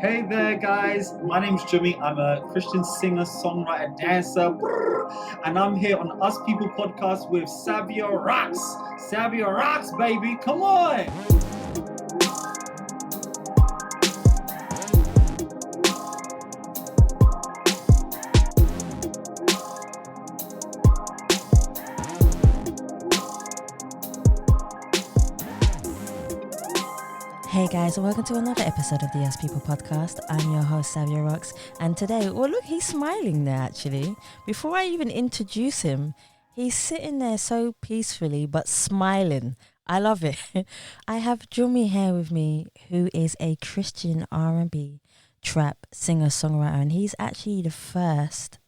Hey there, guys. My name's Jumee. I'm a Christian singer, songwriter, dancer, and I'm here on Us People podcast with Savia Rocks. Savia Rocks, baby. Come on. Hey guys, welcome to another episode of the Us People podcast. I'm your host, Savia Rocks, and today, look, he's smiling there actually. Before I even introduce him, he's sitting there so peacefully but smiling. I love it. I have Jumee here with me, who is a Christian R&B trap singer-songwriter, and he's actually the first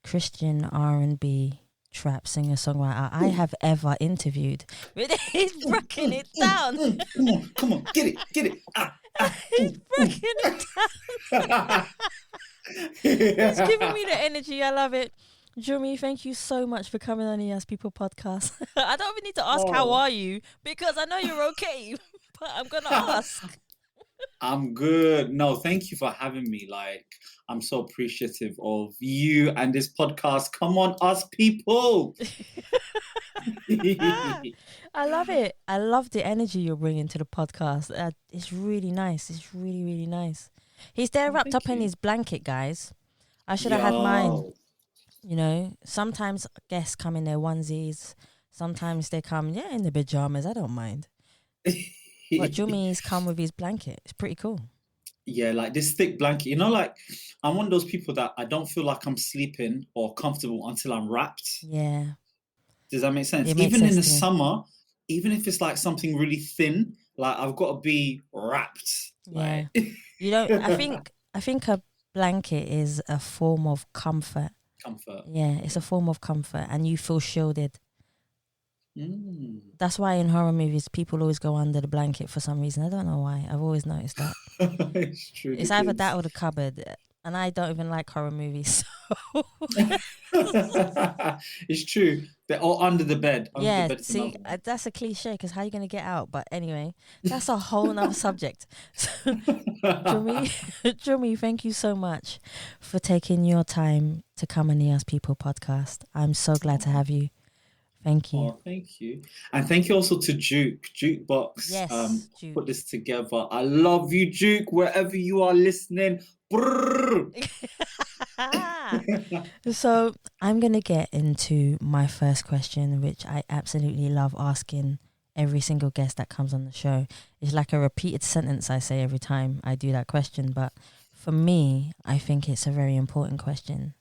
Christian R&B trap singer-songwriter I have ever interviewed. He's breaking it down. Come on, get it. He's breaking it down. He's giving me the energy. I love it. Jumee, thank you so much for coming on the Us People podcast. I don't even need to ask how are you, because I know you're okay, but I'm going to ask. I'm good. No, thank you for having me. I'm so appreciative of you and this podcast. Come on, Us People. I love it. I love the energy you're bringing to the podcast. It's really nice. It's really, really nice. He's there wrapped up in his blanket, guys. I should have had mine. You know, sometimes guests come in their onesies. Sometimes they come, in the pajamas. I don't mind. But Jumee's come with his blanket. It's pretty cool. Yeah, like this thick blanket. I'm one of those people that I don't feel like I'm sleeping or comfortable until I'm wrapped. Yeah. Does that make sense? It makes Even sense in the to me. summer, even if it's like something really thin, like I've got to be wrapped. Yeah. You don't. I think a blanket is a form of comfort. Comfort. Yeah, it's a form of comfort, and you feel shielded. That's why in horror movies people always go under the blanket for some reason. I don't know why. I've always noticed that. It's true. It's either that or the cupboard, and I don't even like horror movies. So. It's true. They're all under the bed. See, that's a cliche, because how are you going to get out? But anyway, that's a whole nother subject. Jumee, thank you so much for taking your time to come on the Us People podcast. I'm so glad to have you. Thank you. Oh, thank you. And thank you also to Jukebox. Yes, Juke. Put this together. I love you, Juke, wherever you are listening. So I'm going to get into my first question, which I absolutely love asking every single guest that comes on the show. It's like a repeated sentence I say every time I do that question. But for me, I think it's a very important question.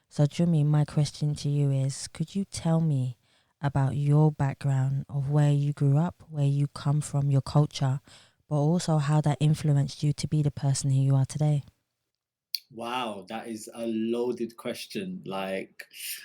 So Jumee, my question to you is, could you tell me about your background of where you grew up, where you come from, your culture, but also how that influenced you to be the person who you are today? Wow, that is a loaded question. Where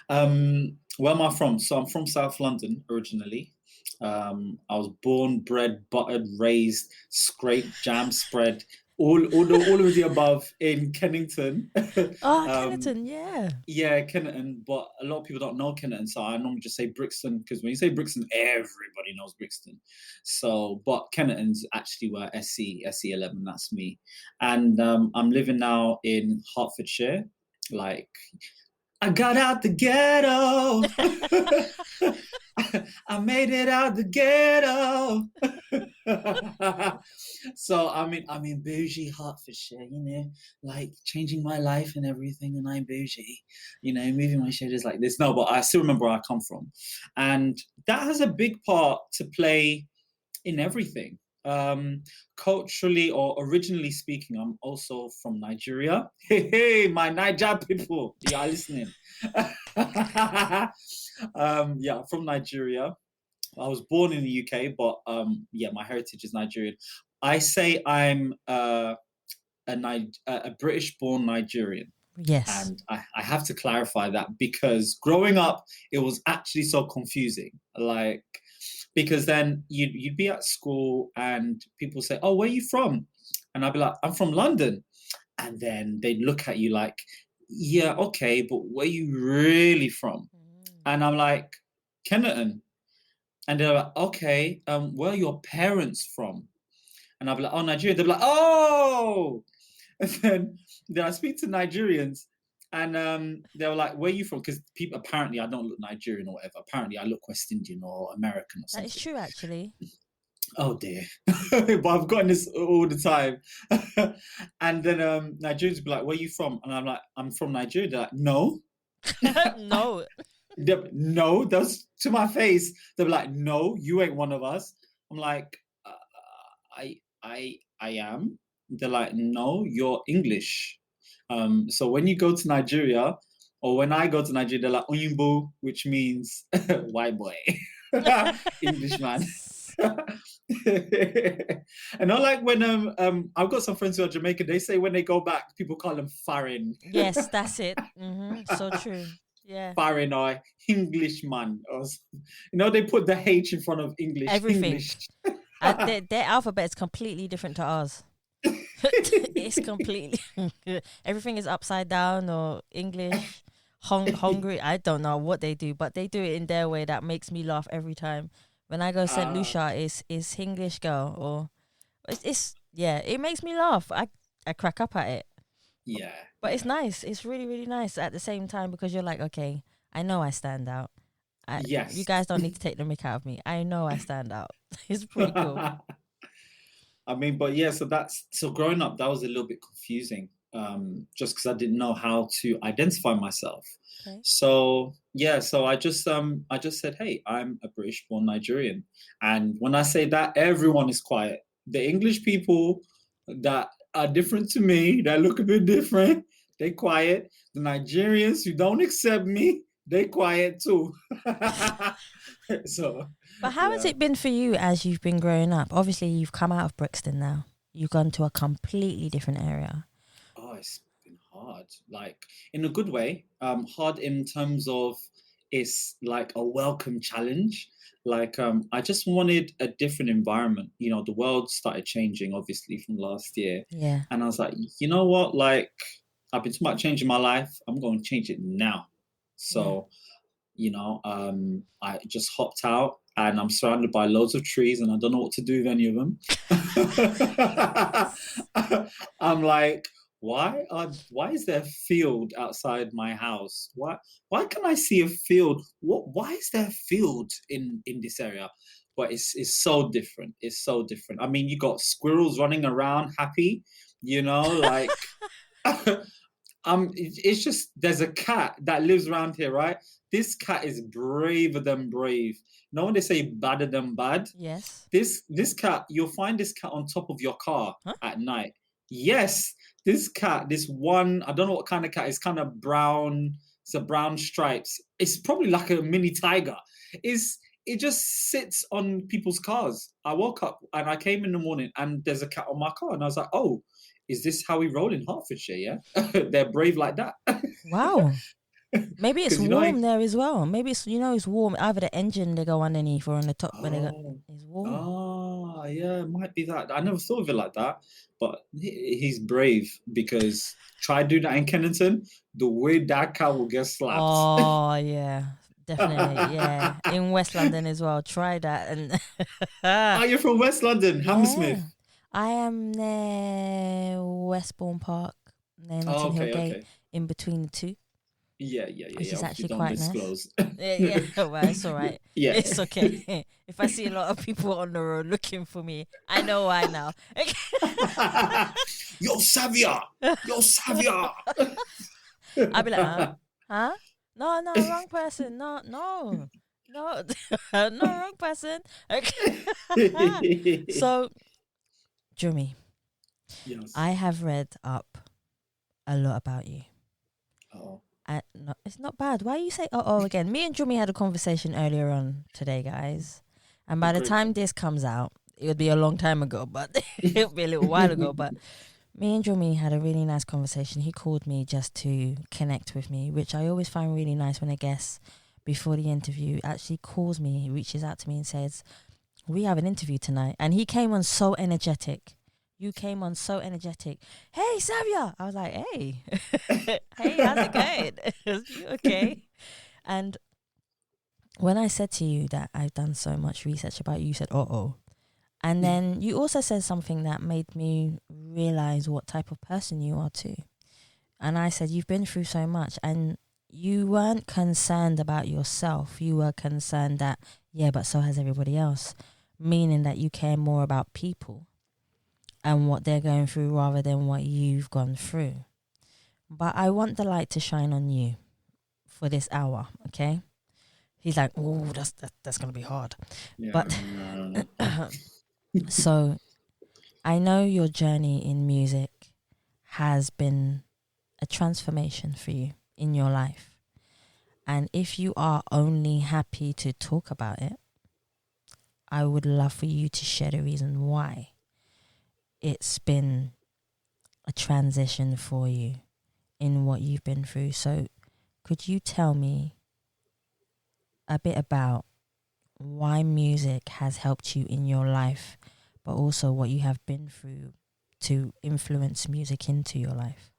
am I from? So I'm from South London originally. I was born, bred, buttered, raised, scraped, jam spread, all of the above in Kennington. Kennington, yeah. Yeah, Kennington, but a lot of people don't know Kennington, so I normally just say Brixton, because when you say Brixton, everybody knows Brixton. So, but Kennington's actually where SE11, that's me. And I'm living now in Hertfordshire. I got out the ghetto. I made it out the ghetto. So I'm in bougie Hertfordshire, changing my life and everything, and I'm bougie, moving my shoulders like this. No, but I still remember where I come from. And that has a big part to play in everything. Culturally or originally speaking, I'm also from Nigeria. Hey, my Niger people, you are listening. From Nigeria. I was born in the UK, but my heritage is Nigerian. I say I'm a British-born Nigerian. Yes. And I have to clarify that, because growing up, it was actually so confusing. Because then you'd be at school and people say, "Oh, where are you from?" And I'd be like, "I'm from London." And then they'd look at you like, "Yeah, okay, but where are you really from?" And I'm like, "Kennington." And they're like, "Okay, where are your parents from?" And I'll be like, "Oh, Nigeria." They'll be like, "Oh." And then I speak to Nigerians, and they were like, "Where are you from?" Because people apparently I don't look Nigerian or whatever. Apparently I look West Indian or American or That is something. true, actually. Oh dear. But I've gotten this all the time. And then Nigerians be like, "Where are you from?" And I'm like, "I'm from Nigeria." They're like, "No." No. No, that's to my face. They're like, "No, you ain't one of us." I'm like, I am. They're like, "No, you're English." So when you go to Nigeria, or when I go to Nigeria, they're like Oyinbo, which means white boy, Englishman. And not like when I've got some friends who are Jamaican, they say when they go back, people call them foreign. Yes, that's it. So true. Yeah. Foreign or Englishman, or they put the H in front of English. Everything. English. Their alphabet is completely different to ours. It's completely everything is upside down or English. Hungry. I don't know what they do, but they do it in their way that makes me laugh every time. When I go St. Lucia, it's English girl, or it's yeah, it makes me laugh. I crack up at it. Yeah. But it's nice. It's really, really nice at the same time, because you're like, okay, I know I stand out. Yes. You guys don't need to take the mick out of me. I know I stand out. It's pretty cool. I mean, but yeah, so growing up, that was a little bit confusing, just because I didn't know how to identify myself. Okay. So yeah, so I just said, "Hey, I'm a British-born Nigerian," and when I say that, everyone is quiet. The English people that are different to me, that look a bit different, they quiet. The Nigerians who don't accept me, they quiet too. So, But how has it been for you as you've been growing up? Obviously, you've come out of Brixton now. You've gone to a completely different area. Oh, it's been hard, like in a good way. Hard in terms of it's like a welcome challenge. Like I just wanted a different environment. The world started changing obviously from last year. Yeah. And I was like, you know what? Like I've been too much changing my life. I'm going to change it now. So, I just hopped out and I'm surrounded by loads of trees and I don't know what to do with any of them. I'm like, why is there a field outside my house? Why can I see a field? Why is there a field in this area? But it's so different. It's so different. I mean, you got squirrels running around happy, like it's just there's a cat that lives around here, right? This cat is braver than brave. When they say badder than bad, Yes. this cat, you'll find this cat on top of your car at night. Yes, this cat, this one, I don't know what kind of cat. It's kind of brown. It's a brown stripes. It's probably like a mini tiger. It just sits on people's cars. I woke up and I came in the morning and there's a cat on my car and I was like, oh, is this how we roll in Hertfordshire? Yeah, they're brave like that. Wow. Maybe it's 'Cause, warm there as well. Maybe it's warm. Either the engine they go underneath or on the top when they go. Oh, It's warm. yeah, it might be that. I never thought of it like that, but he's brave because try do that in Kennington, the way that cat will get slapped. Oh yeah, definitely. Yeah, in West London as well. Try that. And Oh, you're from West London, Hammersmith. I am near Westbourne Park, near Oh, Notting Hill okay, Gate, okay. in between the two, Yeah. which is Obviously actually don't quite disclose. nice. Yeah, well, it's all right. Yeah. It's okay. If I see a lot of people on the road looking for me, I know why now. Yo, Savia! Yo, Savia! I'll be like, huh? No, wrong person. No, no, wrong person. So, Jumee, Yes. I have read up a lot about you. Oh. No, it's not bad. Why you say again? Me and Jumee had a conversation earlier on today, guys. And by the time this comes out, it would be a long time ago, but it would be a little while ago. But me and Jumee had a really nice conversation. He called me just to connect with me, which I always find really nice when a guest, before the interview, actually calls me, reaches out to me and says, we have an interview tonight. And he came on so energetic. You came on so energetic. Hey, Savia. I was like, hey. Hey, how's it going? You okay? And when I said to you that I've done so much research about you, you said, And then you also said something that made me realize what type of person you are too. And I said, you've been through so much, and you weren't concerned about yourself. You were concerned that, yeah, but so has everybody else, meaning that you care more about people and what they're going through rather than what you've gone through. But I want the light to shine on you for this hour, okay? He's like, oh, that's going to be hard. Yeah. But so I know your journey in music has been a transformation for you in your life. And if you are only happy to talk about it, I would love for you to share the reason why it's been a transition for you in what you've been through. So could you tell me a bit about why music has helped you in your life, but also what you have been through to influence music into your life?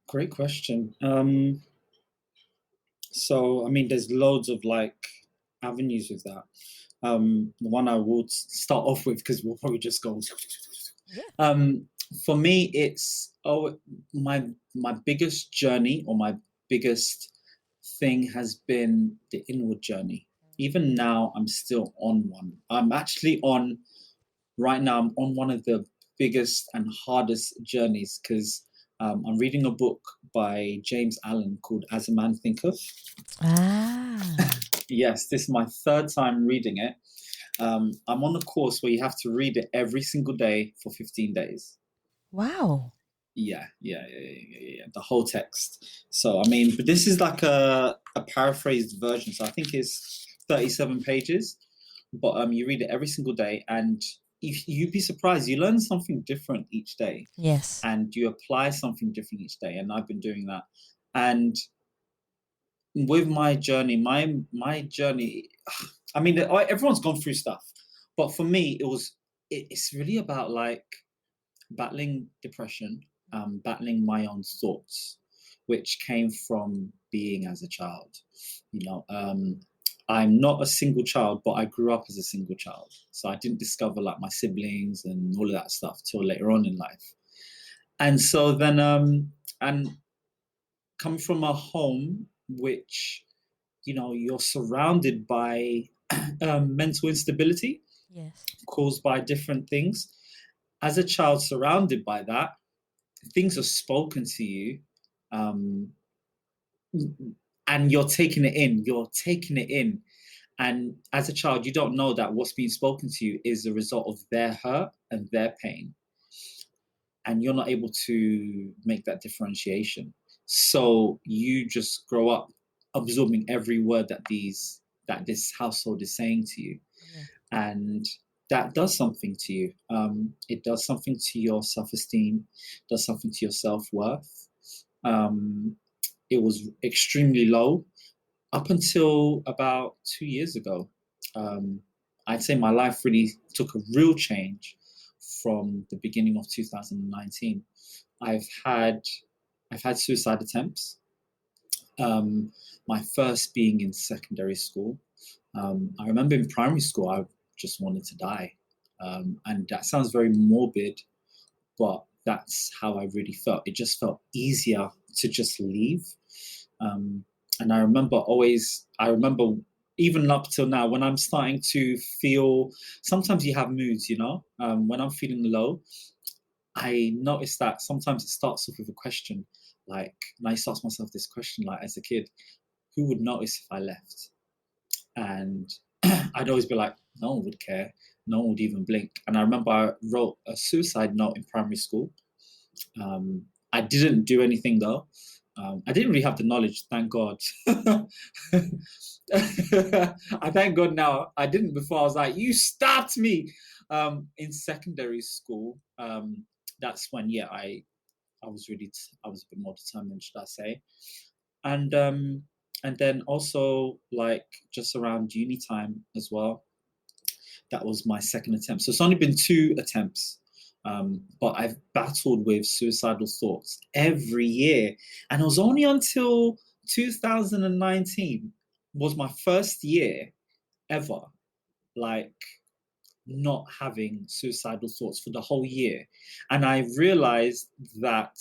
Great question. So, I mean, there's loads of like avenues with that. The one I would start off with, because we'll probably just go. Yeah. For me, it's my biggest journey, or my biggest thing has been the inward journey. Even now, I'm still on one. I'm actually on right now. I'm on one of the biggest and hardest journeys, because I'm reading a book by James Allen called As a Man Thinketh. Yes, this is my third time reading it. I'm on a course where you have to read it every single day for 15 days. Wow. Yeah, the whole text. So, I mean, but this is like a paraphrased version. So I think it's 37 pages, but you read it every single day, and you'd be surprised. You learn something different each day. Yes. And you apply something different each day. And I've been doing that. And with my journey, my journey, I mean, everyone's gone through stuff, but for me, it's really about like battling depression, battling my own thoughts, which came from being as a child. I'm not a single child, but I grew up as a single child, so I didn't discover like my siblings and all of that stuff till later on in life. And so then, and coming from a home which, you're surrounded by mental instability. Yes. Caused by different things. As a child surrounded by that, things are spoken to you, and you're taking it in. And as a child, you don't know that what's being spoken to you is a result of their hurt and their pain. And you're not able to make that differentiation. So you just grow up absorbing every word that this household is saying to you. Yeah. And that does something to you. It does something to your self-esteem, does something to your self-worth. It was extremely low up until about 2 years ago. I'd say my life really took a real change from the beginning of 2019. I've had suicide attempts. My first being in secondary school. I remember in primary school, I just wanted to die. And that sounds very morbid, but that's how I really felt. It just felt easier to just leave. And I remember even up till now, when I'm starting to feel, sometimes you have moods, when I'm feeling low, I notice that sometimes it starts off with a question. Like, and I used to ask myself this question, like as a kid, who would notice if I left? And I'd always be like, no one would care. No one would even blink. And I remember I wrote a suicide note in primary school. I didn't do anything though. I didn't really have the knowledge, thank God. I thank God now. I didn't before. I was like, you stabbed me. In secondary school, that's when, I was a bit more determined, should I say. And then also like just around uni time as well. That was my second attempt. So it's only been 2 attempts. But I've battled with suicidal thoughts every year. And it was only until 2019 was my first year ever, like, not having suicidal thoughts for the whole year. And I realized that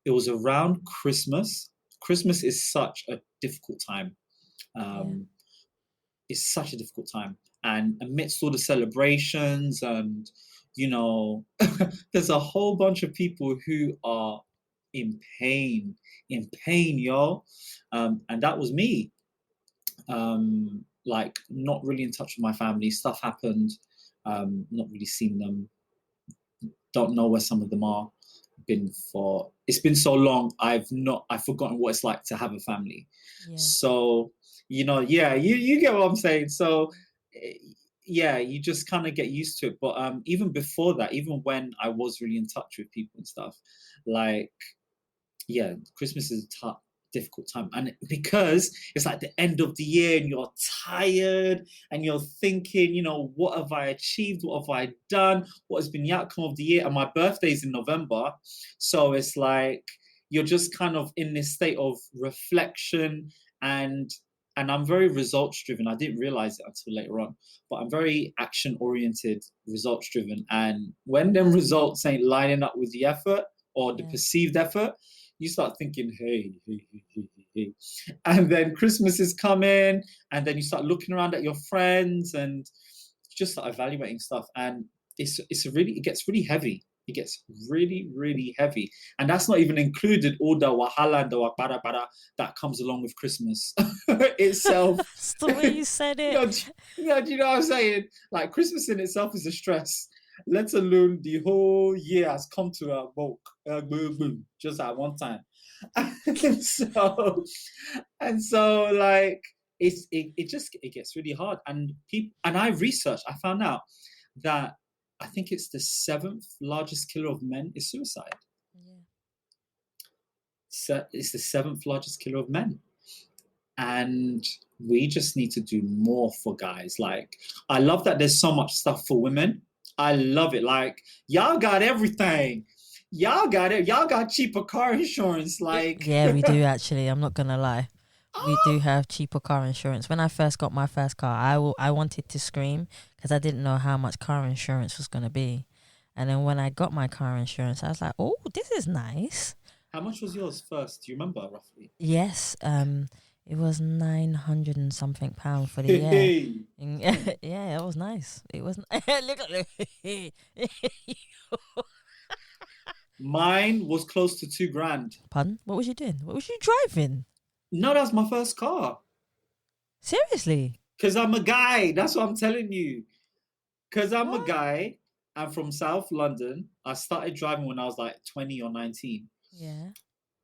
it was around Christmas. Christmas is such a difficult time. Yeah. Um, it's such a difficult time. And amidst all the celebrations and, there's a whole bunch of people who are in pain, yo. And that was me. Like not really in touch with my family. Stuff happened. Not really seen them. Don't know where some of them are. It's been so long. I've forgotten what it's like to have a family. Yeah. So yeah, you get what I'm saying. So yeah, you just kind of get used to it. But even before that, even when I was really in touch with people and stuff, like yeah, Christmas is a tough, difficult time. And because it's like the end of the year and you're tired and you're thinking, what have I achieved? What have I done? What has been the outcome of the year? And my birthday's in November. So it's like you're just kind of in this state of reflection and I'm very results driven. I didn't realize it until later on, but I'm very action oriented, results driven. And when them results ain't lining up with the effort or the perceived effort, you start thinking, hey. And then Christmas is coming, and then you start looking around at your friends and just start evaluating stuff. And it gets really heavy. It gets really, really heavy. And that's not even included all the wahala and the wakbara that comes along with Christmas itself. That's the way you said it. Do you know what I'm saying? Like Christmas in itself is a stress, let alone the whole year has come to a bulk, boom, just at one time. and so like it gets really hard. And I researched, I found out that I think it's the 7th largest killer of men is suicide. Yeah. So it's the 7th largest killer of men. And we just need to do more for guys. Like, I love that there's so much stuff for women. I love it. Like, y'all got everything. Y'all got it. Y'all got cheaper car insurance. Like, yeah, we do actually. I'm not gonna lie. We do have cheaper car insurance. When I first got my first car, I wanted to scream because I didn't know how much car insurance was gonna be. And then when I got my car insurance, I was like, "Oh, this is nice." How much was yours first? Do you remember roughly? Yes, it was 900 and something pound for the year. Yeah, it was nice. It was. Look. Mine was close to $2,000. Pardon? What was you doing? What was you driving? No, that was my first car. Seriously? Because I'm a guy. That's what I'm telling you. Because I'm a guy. I'm from South London. I started driving when I was like 20 or 19. Yeah.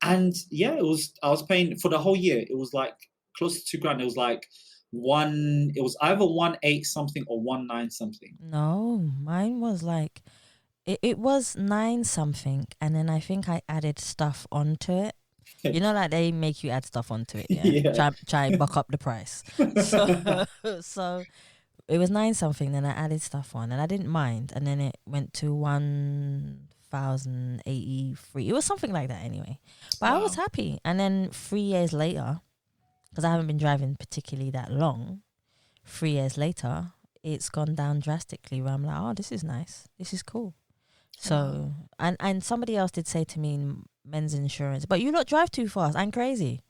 And yeah, I was paying for the whole year. It was like close to $2,000. It was like it was either 1.8 something or 1.9 something. No, mine was like, it was 9 something. And then I think I added stuff onto it. You know, like they make you add stuff onto it. Yeah. Yeah. Try buck up the price. So it was 9 something. Then I added stuff on and I didn't mind. And then it went to 1,083. It was something like that anyway. But I was happy. And then 3 years later, because I haven't been driving particularly that long, 3 years later, it's gone down drastically where I'm like, oh, this is nice. This is cool. So, and somebody else did say to me, men's insurance, but you not drive too fast. I'm crazy.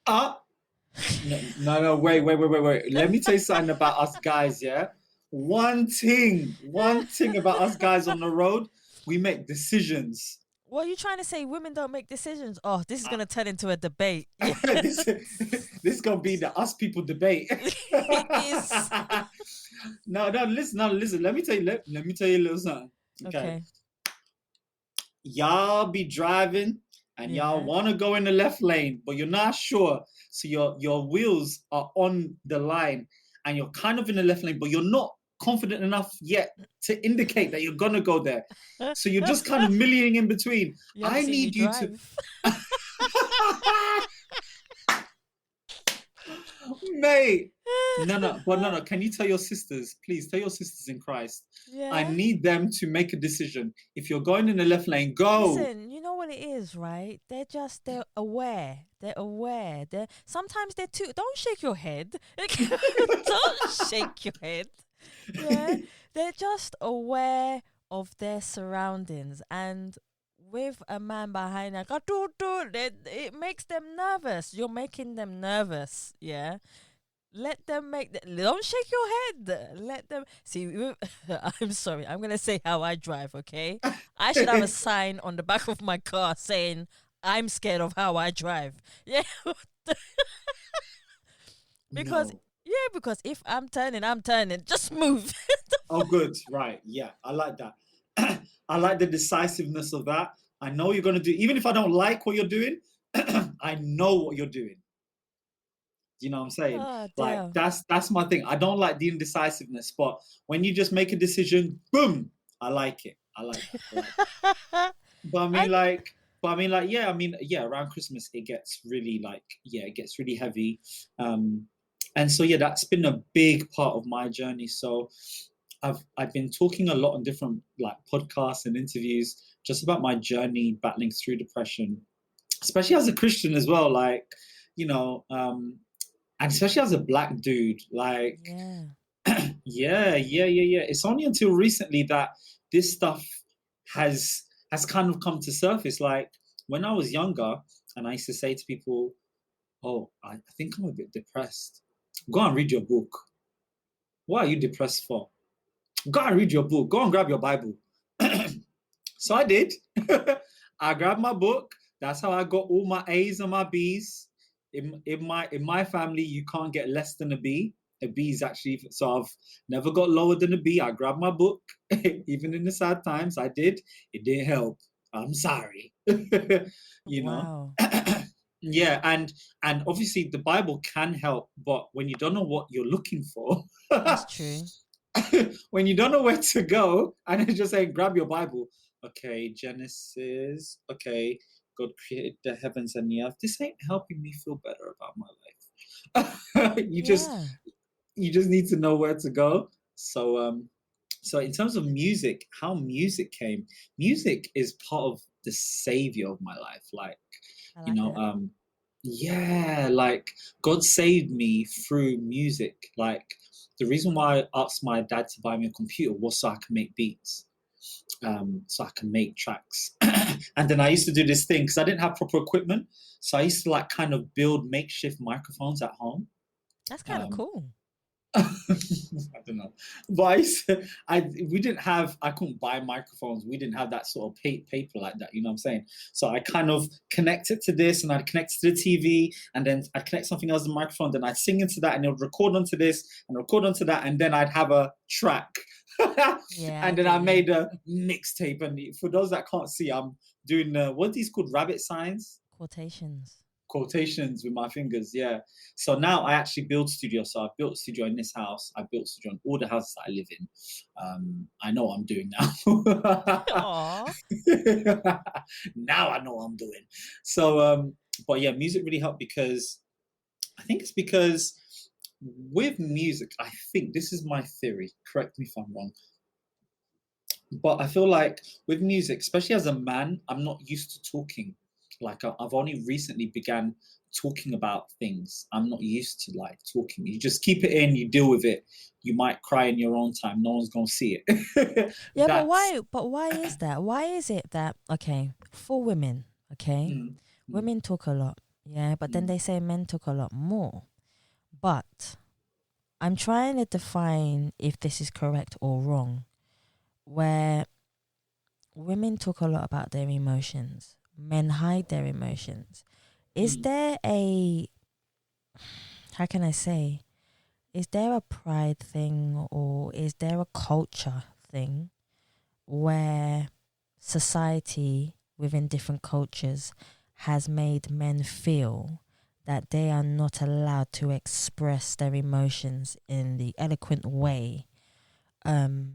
No, wait. Let me tell you something about us guys, yeah? One thing about us guys on the road, we make decisions. What are you trying to say? Women don't make decisions? Oh, this is going to turn into a debate. this is going to be the us people debate. It is. No, listen. Let me tell you a little something. Okay. Y'all be driving and y'all want to go in the left lane, but you're not sure. So your wheels are on the line and you're kind of in the left lane, but you're not confident enough yet to indicate that you're going to go there. So you're just kind of milling in between. I need you to... Mate. No. Can you tell your sisters, please tell your sisters in Christ, I need them to make a decision. If you're going in the left lane, go. Listen, you know what it is, right? They're aware. Sometimes they're too. Don't shake your head. Don't shake your head. Yeah, they're just aware of their surroundings, and with a man behind like, it makes them nervous. You're making them nervous. Yeah, let them don't shake your head. Let them see. I'm sorry. I'm gonna say how I drive. Okay, I should have a sign on the back of my car saying I'm scared of how I drive. Yeah, because No. because if I'm turning, I'm turning. Just move. Oh, good. Right. Yeah, I like that. I like the decisiveness of that. I know you're going to do, even if I don't like what you're doing, I know what you're doing. You know what I'm saying? Oh Like dear. that's my thing. I don't like the indecisiveness, but when you just make a decision, boom, I like it. I like that. I like that. But I mean, And like, yeah. I mean, yeah. Around Christmas, it gets really like, yeah, it gets really heavy. Um, and so yeah, that's been a big part of my journey. So I've been talking a lot on different like podcasts and interviews just about my journey battling through depression, especially as a Christian as well. Like, you know, and especially as a black dude, like, yeah, yeah. It's only until recently that this stuff has kind of come to surface. Like when I was younger, and I used to say to people, "Oh, I think I'm a bit depressed." Go and read your book. What are you depressed for? Go and read your book. Go and grab your Bible. So I did. I grabbed my book. That's how I got all my A's and my B's. In my family, you can't get less than a B. A B is actually, so I've never got lower than a B. I grabbed my book, even in the sad times. I did. It didn't help. I'm sorry. you know. wow, Yeah, and obviously the Bible can help, but when you don't know what you're looking for, that's true. when you don't know where to go, and it's just saying, grab your Bible. Okay, Genesis. Okay, God created the heavens and the earth. This ain't helping me feel better about my life. Yeah, You just need to know where to go. So in terms of music, how music is part of the savior of my life. Like, I you like know, that. yeah, like God saved me through music. Like the reason why I asked my dad to buy me a computer was so I can make beats, so I can make tracks. And then I used to do this thing because I didn't have proper equipment, so I used to like kind of build makeshift microphones at home. That's kind of Um, cool. I don't know, but we didn't have. I couldn't buy microphones. We didn't have that sort of paper like that. You know what I'm saying? So I kind of connect it to this, and I'd connect it to the TV, and then I'd connect something else to the microphone. Then I'd sing into that, and it would record onto this, and record onto that, and then I'd have a track. Yeah, I And then get I you. made a mixtape. And for those that can't see, I'm doing what are these called? Rabbit signs, Quotations. quotations with my fingers. Yeah. So now I actually build studio. So I've built a studio in this house. I built a studio in all the houses that I live in. I know what I'm doing now. Aw, Now I know what I'm doing. So, but yeah, music really helped because I think it's because with music, I think this is my theory. Correct me if I'm wrong. But I feel like with music, especially as a man, I'm not used to talking. Like I've only recently began talking about things. I'm not used to like talking. You just keep it in, you deal with it. You might cry in your own time. No one's gonna see it. yeah, but That's why is that? Why is it that okay for women? Okay, mm, mm, women talk a lot. Yeah, but then mm, they say men talk a lot more. But I'm trying to define if this is correct or wrong. Where women talk a lot about their emotions, men hide their emotions. Is mm, there a, how can I say, is there a pride thing or is there a culture thing where society within different cultures has made men feel that they are not allowed to express their emotions in the eloquent way, um,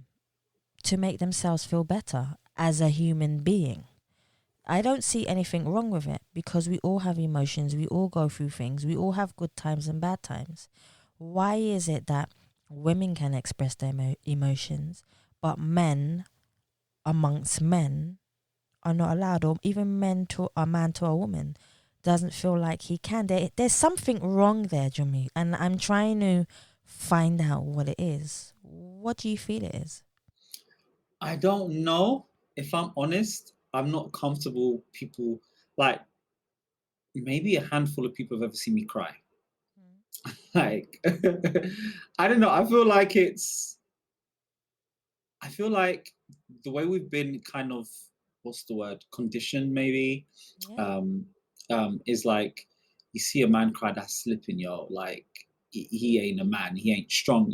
to make themselves feel better as a human being? I don't see anything wrong with it because we all have emotions, we all go through things, we all have good times and bad times. Why is it that women can express their emotions, but men amongst men are not allowed, or even men to a man to a woman doesn't feel like he can? There's something wrong there, Jummy, and I'm trying to find out what it is. What do you feel it is? I don't know. If I'm honest, I'm not comfortable. People like maybe a handful of people have ever seen me cry. Like, I don't know. I feel like the way we've been kind of, what's the word, conditioned maybe, Yeah. um, is like you see a man cry, that's slipping, yo. Like he ain't a man, he ain't strong.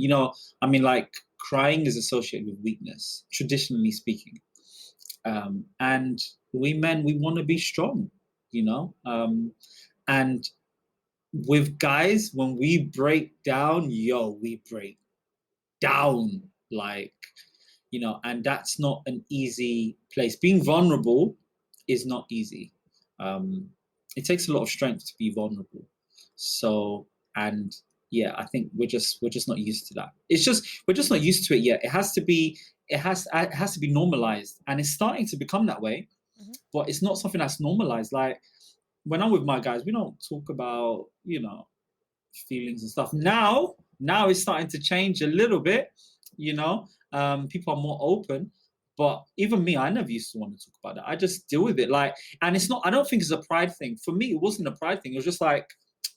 I mean, like crying is associated with weakness, traditionally speaking. And we men, we want to be strong, you know. And with guys, when we break down, yo, we break down like and that's not an easy place. Being vulnerable is not easy. um it takes a lot of strength to be vulnerable. So, and yeah, I think we're just not used to that. We're just not used to it yet. It has to be normalized, and it's starting to become that way, Hmm. but it's not something that's normalized. Like when I'm with my guys, we don't talk about feelings and stuff. Now it's starting to change a little bit. People are more open, but even me, I never used to want to talk about that. I just deal with it. Like, and it's not. I don't think it's a pride thing. For me, it wasn't a pride thing. It was just like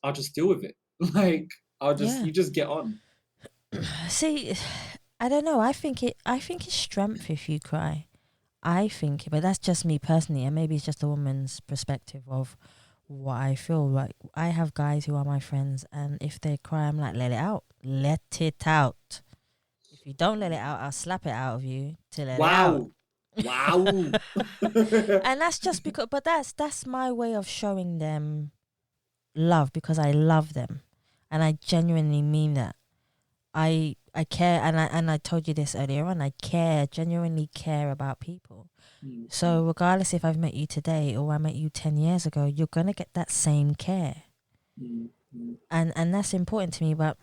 I'll just deal with it. Like Yeah. you just get on. See, I don't know. I think it's strength if you cry. I think, but that's just me personally, and maybe it's just a woman's perspective of what I feel. Like I have guys who are my friends, and if they cry, I'm like, let it out, let it out. If you don't let it out, I'll slap it out of you to let it out. Wow, wow. And that's just because, but that's my way of showing them love because I love them, and I genuinely mean that. I care, and I told you this earlier on. I genuinely care about people. So regardless if I've met you today or I met you 10 years ago, you're gonna get that same care, and that's important to me. But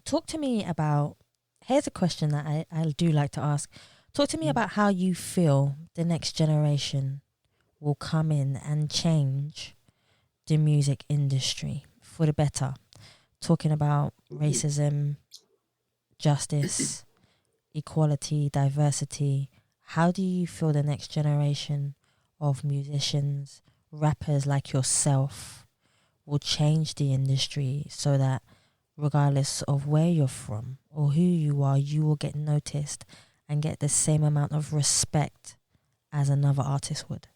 talk to me about. Here's a question that I do like to ask. Talk to me about how you feel the next generation will come in and change the music industry for the better. Talking about racism, justice, equality, diversity. How do you feel the next generation of musicians, rappers like yourself will change the industry so that regardless of where you're from or who you are, you will get noticed and get the same amount of respect as another artist would?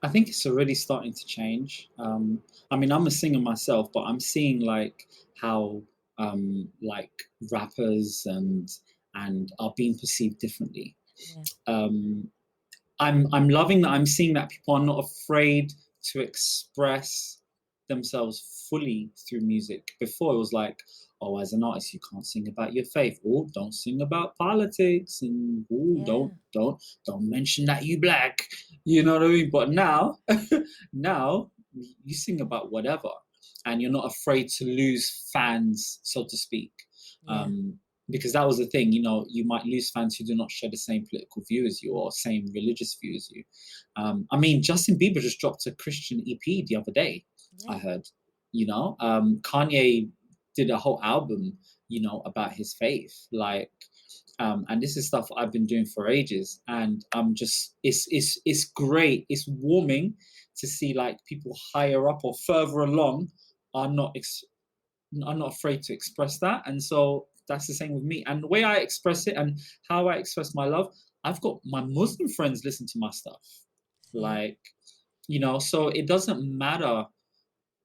I think it's already starting to change. I mean, I'm a singer myself, but I'm seeing like how like rappers and are being perceived differently. Yeah. Um, I'm loving that. I'm seeing that people are not afraid to express themselves fully through music. Before it was like, oh, as an artist, you can't sing about your faith. Oh, don't sing about politics, and oh, Yeah. don't mention that you black. You know what I mean? But now, now you sing about whatever, and you're not afraid to lose fans, so to speak. Yeah. Um, because that was the thing, you might lose fans who do not share the same political view as you or same religious view as you. I mean, Justin Bieber just dropped a Christian EP the other day, I Yeah. heard. Kanye did a whole album, about his faith. Like, and this is stuff I've been doing for ages, and I'm just, it's great. It's warming to see like people higher up or further along are not I'm not afraid to express that. And so that's the same with me. And the way I express it and how I express my love, I've got my Muslim friends listen to my stuff. See, Like, so it doesn't matter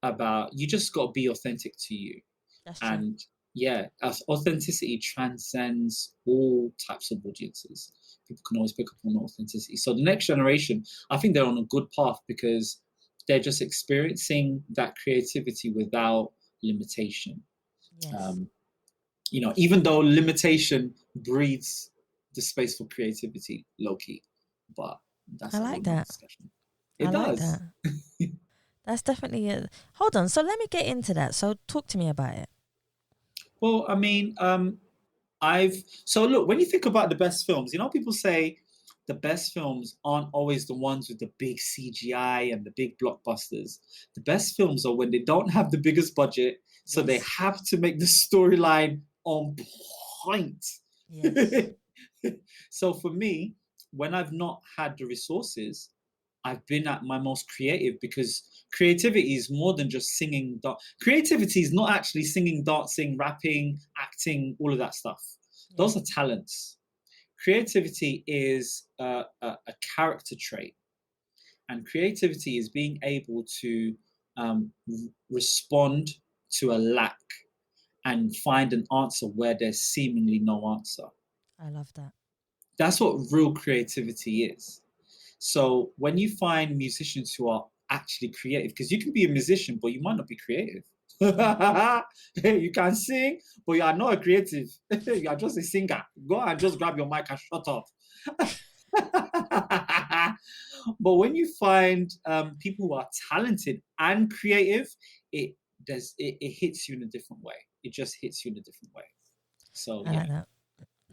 about, you just got to be authentic to you. that's true. And yeah, authenticity transcends all types of audiences. People can always pick up on authenticity. So the next generation, I think they're on a good path because they're just experiencing that creativity without limitation. Yes. Um, even though limitation breeds the space for creativity, low key, but I that's a whole like nother that. discussion. I It like that. does. That's definitely it. Hold on. So let me get into that. So talk to me about it. Well, I mean, I've so look, when you think about the best films, people say the best films aren't always the ones with the big CGI and the big blockbusters. The best films are when they don't have the biggest budget, so they Yes. have to make the storyline on point. Yes. So for me, when I've not had the resources, I've been at my most creative, because creativity is more than just singing. Creativity is not actually singing, dancing, rapping, acting, all of that stuff. Yeah. Those are talents. Creativity is a character trait, and creativity is being able to respond to a lack and find an answer where there's seemingly no answer. I love that. That's what real creativity is. So when you find musicians who are actually creative, because you can be a musician, but you might not be creative. You can sing, but you are not a creative. You are just a singer. Go and just grab your mic and shut up. But when you find people who are talented and creative, it hits you in a different way. It just hits you in a different way. So I yeah. like that.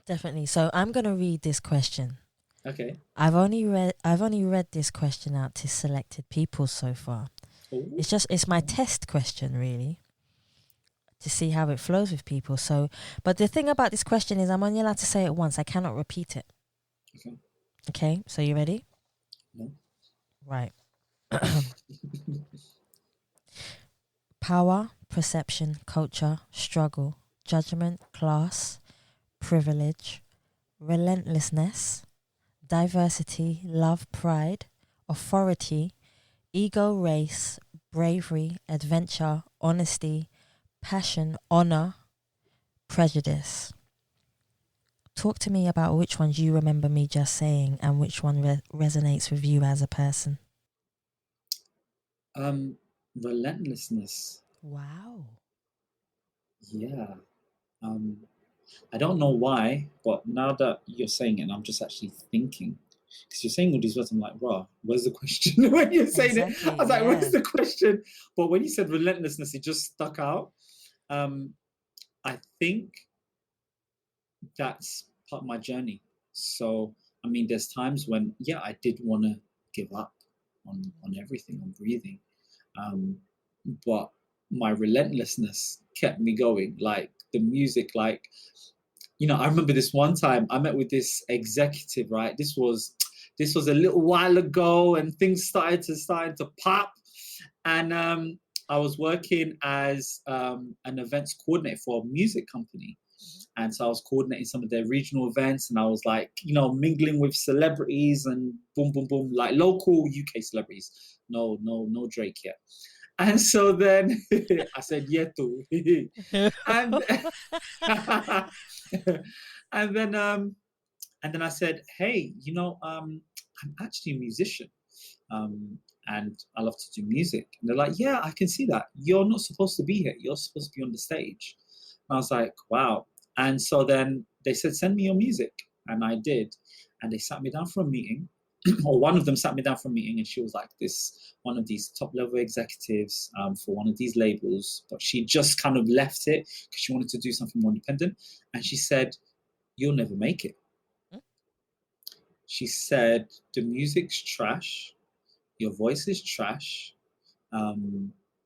Definitely. So I'm gonna read this question. Okay. I've only read this question out to selected people so far. Ooh. It's my test question, really, to see how it flows with people. So, but the thing about this question is I'm only allowed to say it once. I cannot repeat it. Okay. Okay, so you ready? No. Right. Power, perception, culture, struggle, judgment, class, privilege, relentlessness, diversity, love, pride, authority, ego, race, bravery, adventure, honesty, passion, honor, prejudice. Talk to me about which ones you remember me just saying and which one resonates with you as a person. Relentlessness. Wow. Yeah. I don't know why, but now that you're saying it, and I'm just actually thinking, because you're saying all these words, I'm like, wow, where's the question? When you're saying it, I was like, where's the question? But when you said relentlessness, it just stuck out. I think that's part of my journey. So, I mean, there's times when, yeah, I did want to give up on everything, on breathing. But my relentlessness kept me going. Like the music, like, you know, I remember this one time I met with this executive, right? This was a little while ago, and things started to pop. And I was working as an events coordinator for a music company. And so I was coordinating some of their regional events, and I was like, you know, mingling with celebrities and boom, boom, boom, like local UK celebrities. No Drake yet. And so then I said, yeah, too. and and then I said, hey, you know, I'm actually a musician. And I love to do music. And they're like, yeah, I can see that. You're not supposed to be here. You're supposed to be on the stage. And I was like, wow. And so then they said, send me your music. And I did. And they sat me down for a meeting, or one of them sat me down for a meeting, and she was like one of these top level executives for one of these labels, but she just kind of left it because she wanted to do something more independent. And she said, you'll never make it. She said, the music's trash. Your voice is trash.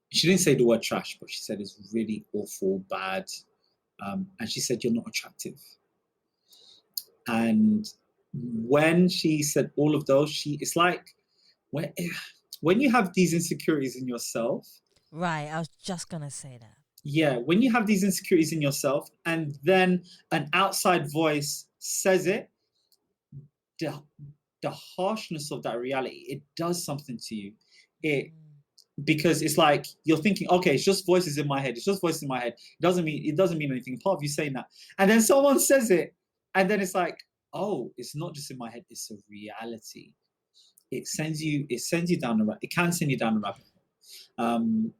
She didn't say the word trash, but she said it's really awful, bad. And she said, you're not attractive. And when she said all of those, it's like when you have these insecurities in yourself. Right, I was just going to say that. Yeah, when you have these insecurities in yourself and then an outside voice says it, the harshness of that reality, it does something to you. Because it's like you're thinking, okay, it's just voices in my head. It's just voices in my head. It doesn't mean anything. Part of you saying that, and then someone says it, and then it's like, oh, it's not just in my head. It's a reality. It sends you down the rabbit. It can send you down the rabbit hole.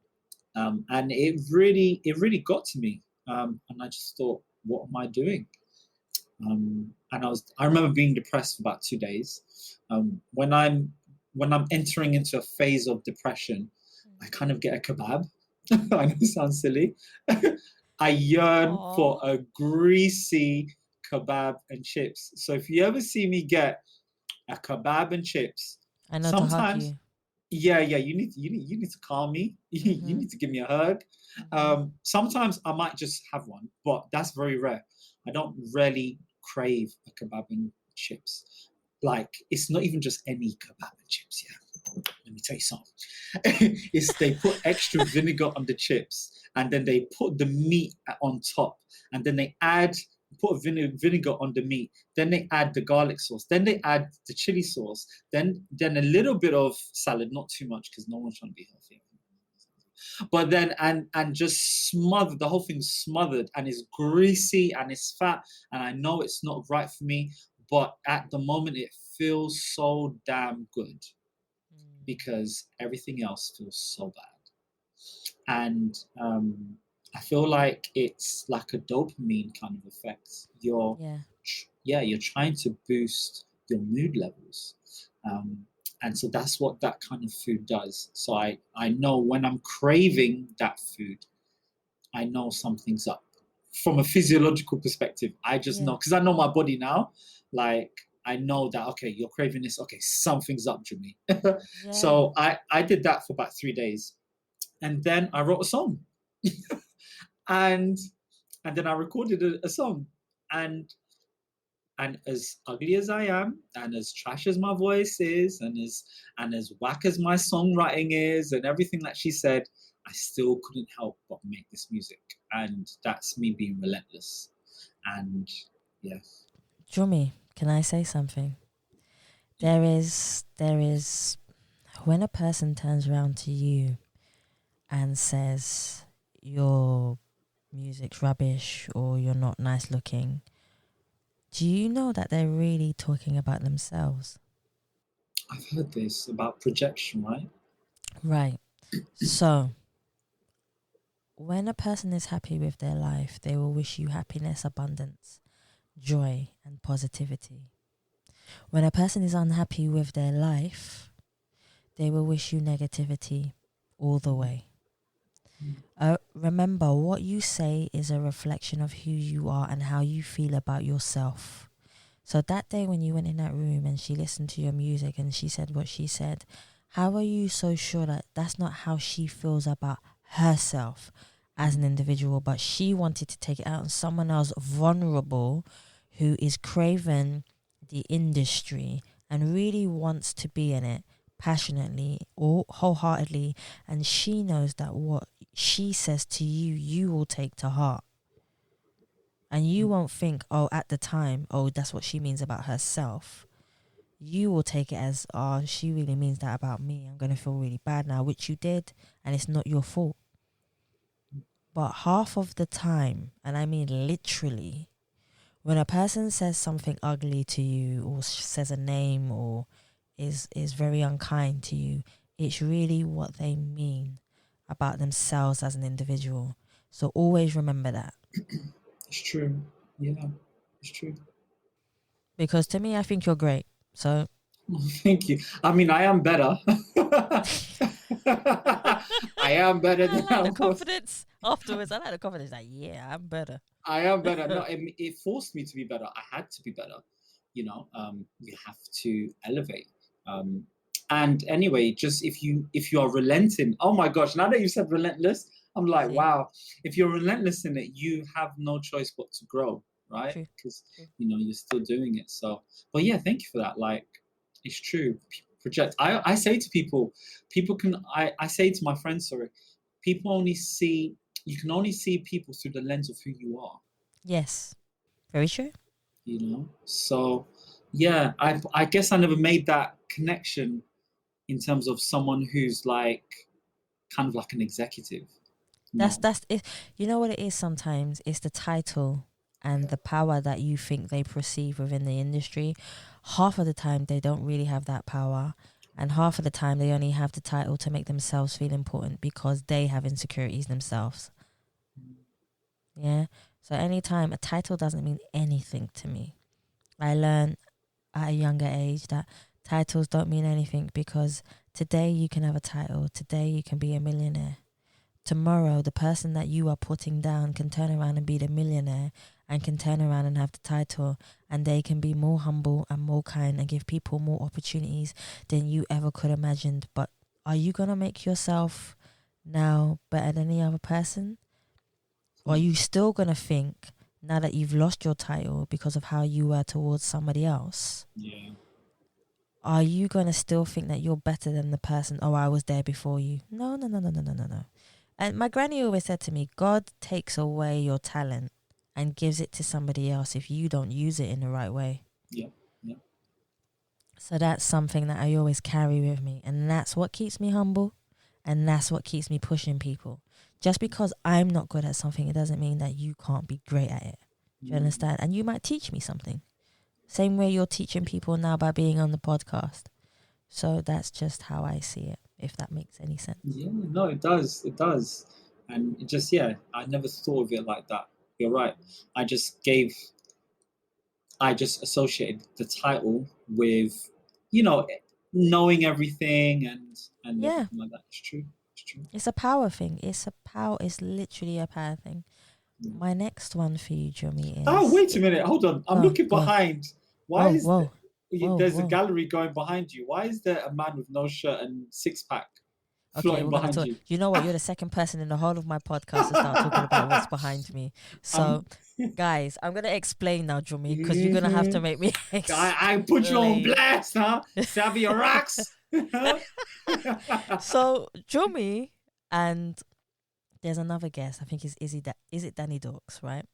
And it really got to me. And I just thought, what am I doing? And I remember being depressed for about 2 days. When I'm entering into a phase of depression, I kind of get a kebab. I know it sounds silly. I yearn for a greasy kebab and chips. So if you ever see me get a kebab and chips. I know to hug Sometimes, you. yeah, you need to calm me. You Mm-hmm. need to give me a hug. Mm-hmm. Sometimes I might just have one, but that's very rare. I don't really crave a kebab and chips. Like, it's not even just any kebab and chips. Yeah, let me tell you something. It's they put extra vinegar on the chips, and then they put the meat on top, and then they add put vinegar on the meat. Then they add the garlic sauce. Then they add the chili sauce. Then a little bit of salad, not too much because no one's trying to be healthy. But then and just smothered, the whole thing's smothered and it's greasy and it's fat, and I know it's not right for me, but at the moment it feels so damn good because everything else feels so bad. And I feel like it's like a dopamine kind of effect. Yeah. You're trying to boost your mood levels. Um, and so that's what that kind of food does. So I know when I'm craving that food, I know something's up. From a physiological perspective, I just Yeah. know because I know my body now. Like, I know that, okay, you're craving this. Okay, something's up, Jimmy. Yeah. So I did that for about 3 days, and then I wrote a song, and then I recorded a song, and as ugly as I am, and as trash as my voice is, and as whack as my songwriting is, and everything that she said, I still couldn't help but make this music, and that's me being relentless. And yeah, Jumee, can I say something? There is when a person turns around to you and says your music's rubbish or you're not nice looking, do you know that they're really talking about themselves? I've heard this about projection, right? Right. So when a person is happy with their life, they will wish you happiness, abundance, joy, and positivity. When a person is unhappy with their life, they will wish you negativity all the way. Remember, what you say is a reflection of who you are and how you feel about yourself. So that day when you went in that room and she listened to your music and she said what she said, how are you so sure that that's not how she feels about herself as an individual, but she wanted to take it out on someone else vulnerable who is craving the industry and really wants to be in it passionately or wholeheartedly, and she knows that what she says to you, you will take to heart. And you won't think, oh, at the time, oh, that's what she means about herself. You will take it as, oh, she really means that about me. I'm going to feel really bad now, which you did, and it's not your fault. But half of the time, and I mean literally, when a person says something ugly to you or says a name or is very unkind to you, it's really what they mean about themselves as an individual. So always remember that. It's true. Yeah, it's true. Because to me, I think you're great. So Thank you. I mean, I am better. I am better I than like I the was. confidence afterwards. I like the confidence. Like, yeah, I'm better. I am better. No, it forced me to be better. I had to be better. You have to elevate. Um, and anyway, just if you are relenting, oh my gosh! Now that you said relentless, I'm like, See, wow. If you're relentless in it, you have no choice but to grow, right? true, Because true. you're still doing it. So, but yeah, thank you for that. Like, it's true. People project. I say to people can. I say to my friends, sorry, people only see you can only see people through the lens of who you are, Yes, very true. so yeah, I guess I never made that connection in terms of someone who's like kind of like an executive. No. That's it. You know what it is sometimes? It's the title and Yeah. the power that you think they perceive within the industry. Half of the time they don't really have that power. And half of the time they only have the title to make themselves feel important because they have insecurities themselves. Yeah. So anytime a title doesn't mean anything to me. I learned at a younger age that titles don't mean anything because today you can have a title. Today you can be a millionaire. tomorrow the person that you are putting down can turn around and be the millionaire and can turn around and have the title, and they can be more humble and more kind and give people more opportunities than you ever could imagined. But are you going to make yourself now better than any other person? Or are you still going to think, now that you've lost your title because of how you were towards somebody else, are you going to still think that you're better than the person? Oh, I was there before you. No, no, no, no, no, no, no, no. And my granny always said to me, God takes away your talent and gives it to somebody else if you don't use it in the right way. Yeah. So that's something that I always carry with me. And that's what keeps me humble. And that's what keeps me pushing people. Just because I'm not good at something, it doesn't mean that you can't be great at it. Do you understand? And you might teach me something. Same way you're teaching people now by being on the podcast. So that's just how I see it, if that makes any sense. Yeah, no, it does. It does. And it just, I never thought of it like that. You're right. I just associated the title with, knowing everything and everything like that. It's true. It's a power thing. It's literally a power thing. Yeah. My next one for you, Jumee, is... Oh, wait a minute. Hold on. I'm looking behind. Why is there's a gallery going behind you? Why is there a man with no shirt and six-pack floating behind you? You know what? You're the second person in the whole of my podcast to start talking about what's behind me. So, guys, I'm going to explain now, Jumee, because you're going to have to make me explain. I put you on blast, huh? Savia rocks. So, Jumee, and there's another guest. I think is it Danny Dorks, right?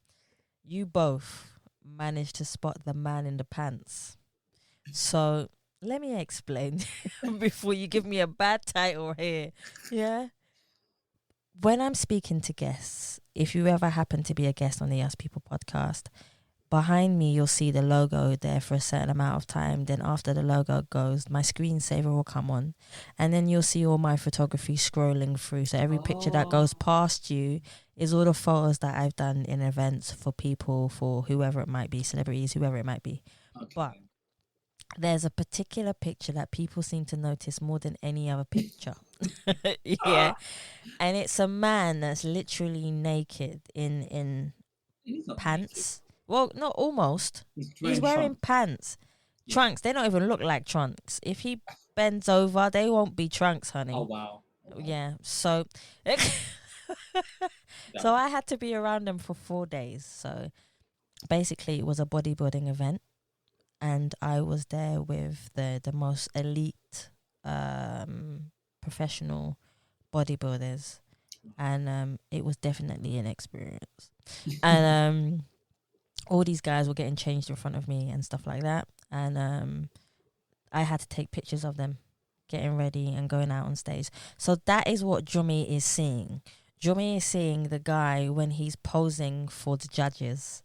You both managed to spot the man in the pants. So let me explain before you give me a bad title here. Yeah. When I'm speaking to guests, if you ever happen to be a guest on the Us People podcast, behind me you'll see the logo there for a certain amount of time. Then after the logo goes, my screensaver will come on, and then you'll see all my photography scrolling through. So every picture that goes past you is all the photos that I've done in events for people, for whoever it might be, celebrities, whoever it might be. Okay. But there's a particular picture that people seem to notice more than any other picture. Yeah. And it's a man that's literally naked in pants. Naked. Well, not almost. He's wearing pants. Yeah. Trunks. They don't even look like trunks. If he bends over, they won't be trunks, honey. Oh, wow. Yeah. So... So I had to be around them for 4 days. So basically it was a bodybuilding event, and I was there with the most elite professional bodybuilders, and it was definitely an experience. And all these guys were getting changed in front of me and stuff like that, and I had to take pictures of them getting ready and going out on stage. So that is what Jumee is seeing. Jumee is seeing the guy when he's posing for the judges,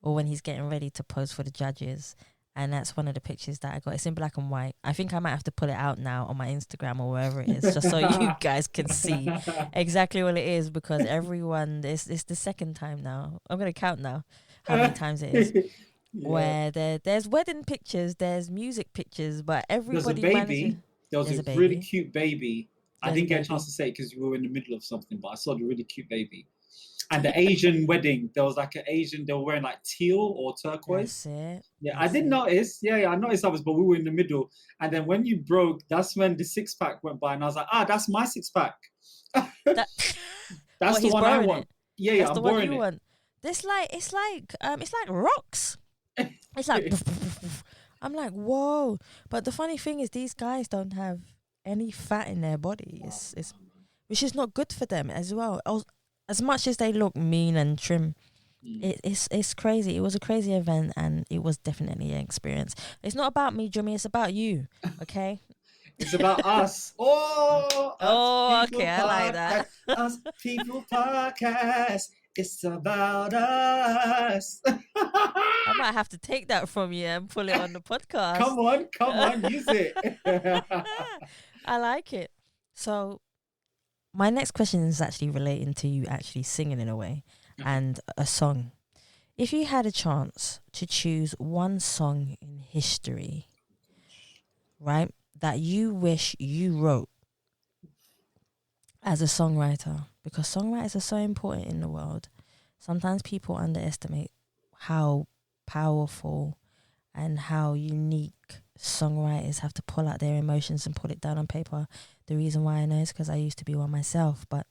or when he's getting ready to pose for the judges. And that's one of the pictures that I got. It's in black and white. I think I might have to pull it out now on my Instagram or wherever it is, just so you guys can see exactly what it is, because everyone, it's the second time now. I'm going to count now how many times it is. Yeah. Where there's wedding pictures, there's music pictures, but everybody manages. There was a really cute baby. I didn't get a chance to say it because we were in the middle of something, but I saw the really cute baby. And the Asian wedding, there was like an Asian, they were wearing like teal or turquoise. That's it. Yeah, I did notice. Yeah, I noticed others, but we were in the middle. And then when you broke, that's when the six-pack went by, and I was like, that's my six-pack. That's the one I want. It. Yeah, that's I'm borrowing it. Want. It's like rocks. It's like I'm like, whoa. But the funny thing is, these guys don't have any fat in their body. It's which is not good for them as well. As much as they look mean and trim, it's crazy. It was a crazy event, and it was definitely an experience. It's not about me, Jumee. It's about you, okay? It's about us. Okay, I like that. Us People Podcast. It's about us. I might have to take that from you and pull it on the podcast. Come on, use it. I like it. So my next question is actually relating to you actually singing in a way, and a song. If you had a chance to choose one song in history, right, that you wish you wrote, as a songwriter, because songwriters are so important in the world. Sometimes people underestimate how powerful and how unique songwriters have to pull out their emotions and put it down on paper. The reason why I know is because I used to be one myself, but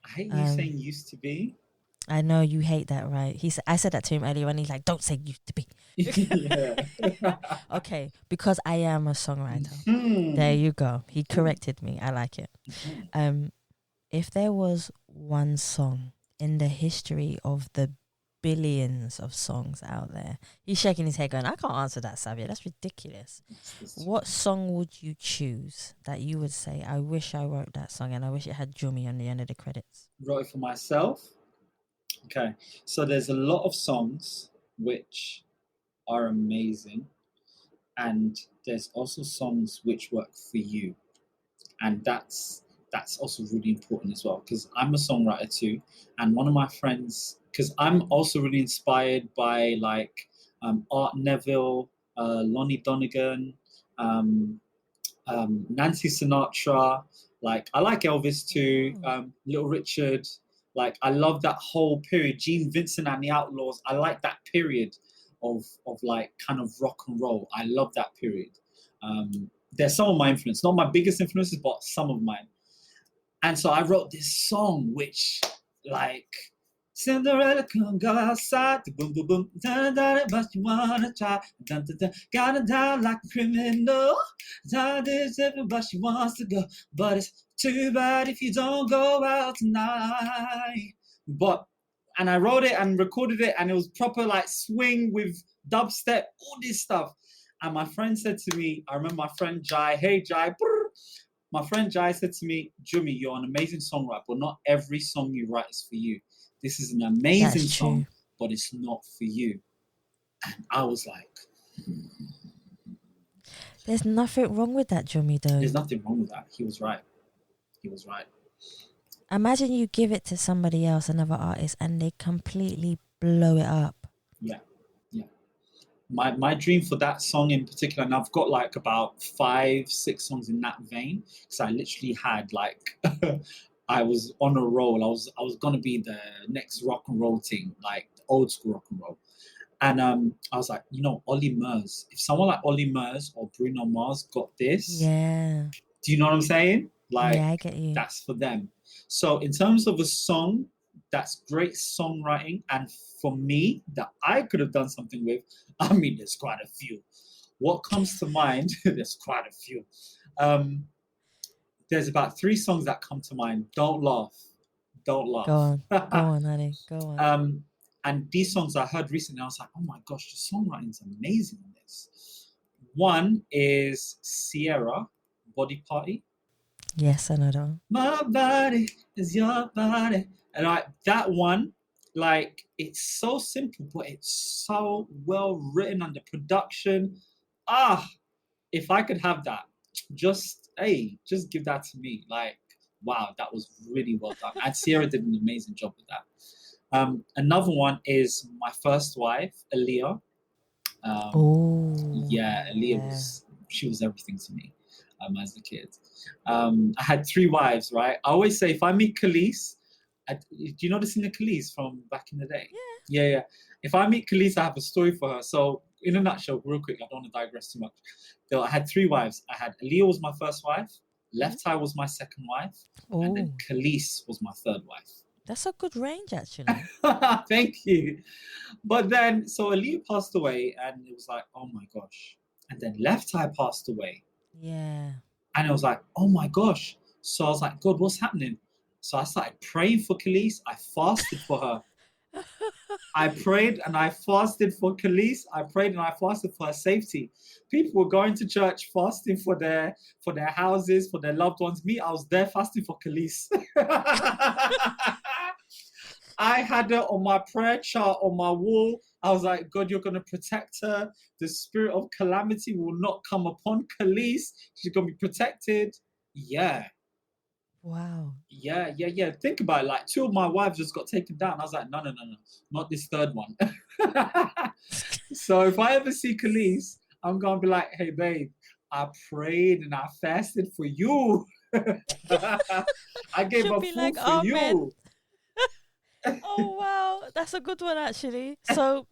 I hate you saying used to be. I know you hate that, right? I said that to him earlier, and he's like, "Don't say used to be." Yeah. Okay, because I am a songwriter. Mhm. There you go. He corrected me. I like it. Mhm. If there was one song in the history of the billions of songs out there, he's shaking his head going, I can't answer that, Savia. That's ridiculous. What song would you choose that you would say, I wish I wrote that song and I wish it had Jumee on the end of the credits? Wrote it for myself. Okay, so there's a lot of songs which are amazing, and there's also songs which work for you, and that's also really important as well, because I'm a songwriter too, and one of my friends, because I'm also really inspired by like Art Neville, Lonnie Donegan, um, Nancy Sinatra. Like I like Elvis too, Little Richard. Like I love that whole period. Gene Vincent and the Outlaws. I like that period of like kind of rock and roll. I love that period. They're some of my influence, not my biggest influences, but some of mine. And so I wrote this song, which like Cinderella can go outside, boom boom boom, dun, dun, but you wanna try, dun, dun, dun, got it down like a criminal. Done this every but she wants to go, but it's too bad if you don't go out tonight. But and I wrote it and recorded it, and it was proper like swing with dubstep, all this stuff. And my friend said to me, I remember my friend Jai, hey Jai, my friend Jai said to me, Jumee, you're an amazing songwriter, but not every song you write is for you. This is an amazing song, but it's not for you. And I was like, There's nothing wrong with that, Jumee, though. there's nothing wrong with that. He was right. He was right. Imagine you give it to somebody else, another artist, and they completely blow it up. Yeah. Yeah. My dream for that song in particular, and I've got like about 5-6 songs in that vein, because I literally had like I was on a roll. I was gonna be the next rock and roll team, like old school rock and roll. And I was like, Ollie Murs. If someone like Ollie Murs or Bruno Mars got this, Yeah. do you know what I'm saying? Like, yeah, I get you. That's for them. So in terms of a song, that's great songwriting. And for me, that I could have done something with, I mean, there's quite a few. What comes to mind? There's quite a few. There's about 3 songs that come to mind. Don't laugh. Don't laugh. Go on, honey. Go on. And these songs I heard recently, I was like, oh my gosh, the songwriting's amazing on this. One is Sierra, Body Party. Yes, I know that. My body is your body. And like that one, like it's so simple, but it's so well written, and the production. If I could have that, just give that to me. Like, wow, that was really well done. And Sierra did an amazing job with that. Another one is My First Wife, Aaliyah. Aaliyah she was everything to me as a kid. I had 3 wives, right? I always say if I meet Khalees, do you know the singer Khalees from back in the day? Yeah. If I meet Khalees, I have a story for her. So in a nutshell, real quick, I don't want to digress too much. I had 3 wives. I had Aaliyah was my first wife, Left Eye was my second wife, and then Khalees was my third wife. That's a good range, actually. Thank you. But then, so Aaliyah passed away, and it was like, oh my gosh. And then Left Eye passed away. Yeah. And it was like, oh my gosh. So I was like, God, what's happening? So I started praying for Khalees. I fasted for her. I prayed and I fasted for Khalees. I prayed and I fasted for her safety. People were going to church fasting for their houses, for their loved ones. Me, I was there fasting for Khalees. I had her on my prayer chart on my wall. I was like, God, you're going to protect her. The spirit of calamity will not come upon Khalees. She's going to be protected. Yeah. Wow. Yeah. Think about it. Like 2 of my wives just got taken down. I was like, no, not this third one. So if I ever see Khalees, I'm going to be like, hey, babe, I prayed and I fasted for you. I gave She'll a be food like, for amen. you. Oh wow, that's a good one actually. So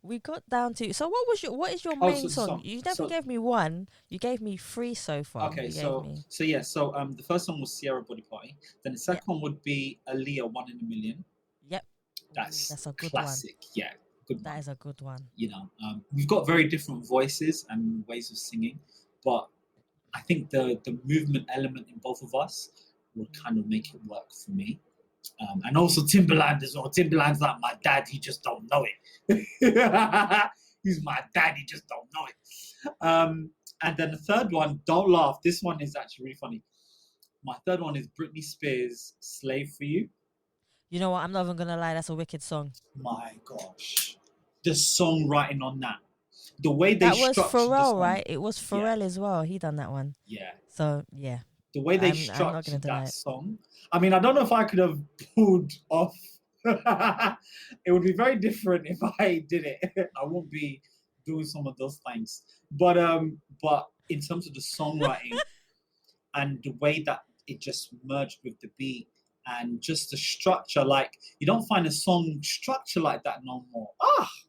we got down to. So what is your Oh, main song? You never so gave me one. You gave me three so far. okay, You gave me. the first one was Sierra Body Party. Then the Yep. second one would be Aaliyah, One in a Million. Yep. Ooh, That's that's a good one. classic. Yeah, good That one. is a good one. You know, we've got very different voices and ways of singing, but I think the movement element in both of us would kind of make it work for me. And also Timberland as well. Timberland's like my dad, he just don't know it. He's my dad, he just don't know it. And then the third one, don't laugh. This one is actually really funny. My third one is Britney Spears' Slave for You. You know what? I'm not even gonna lie. That's a wicked song. My gosh. The songwriting on that. The way they That was structured the Pharrell, song. right? It was Yeah, Pharrell as well. He done that one. yeah. So yeah, The way they I'm not gonna structured deny that it. song. I mean, I don't know if I could have pulled off. It would be very different if I did it. I won't be doing some of those things. But in terms of the songwriting and the way that it just merged with the beat and just the structure, like you don't find a song structure like that no more.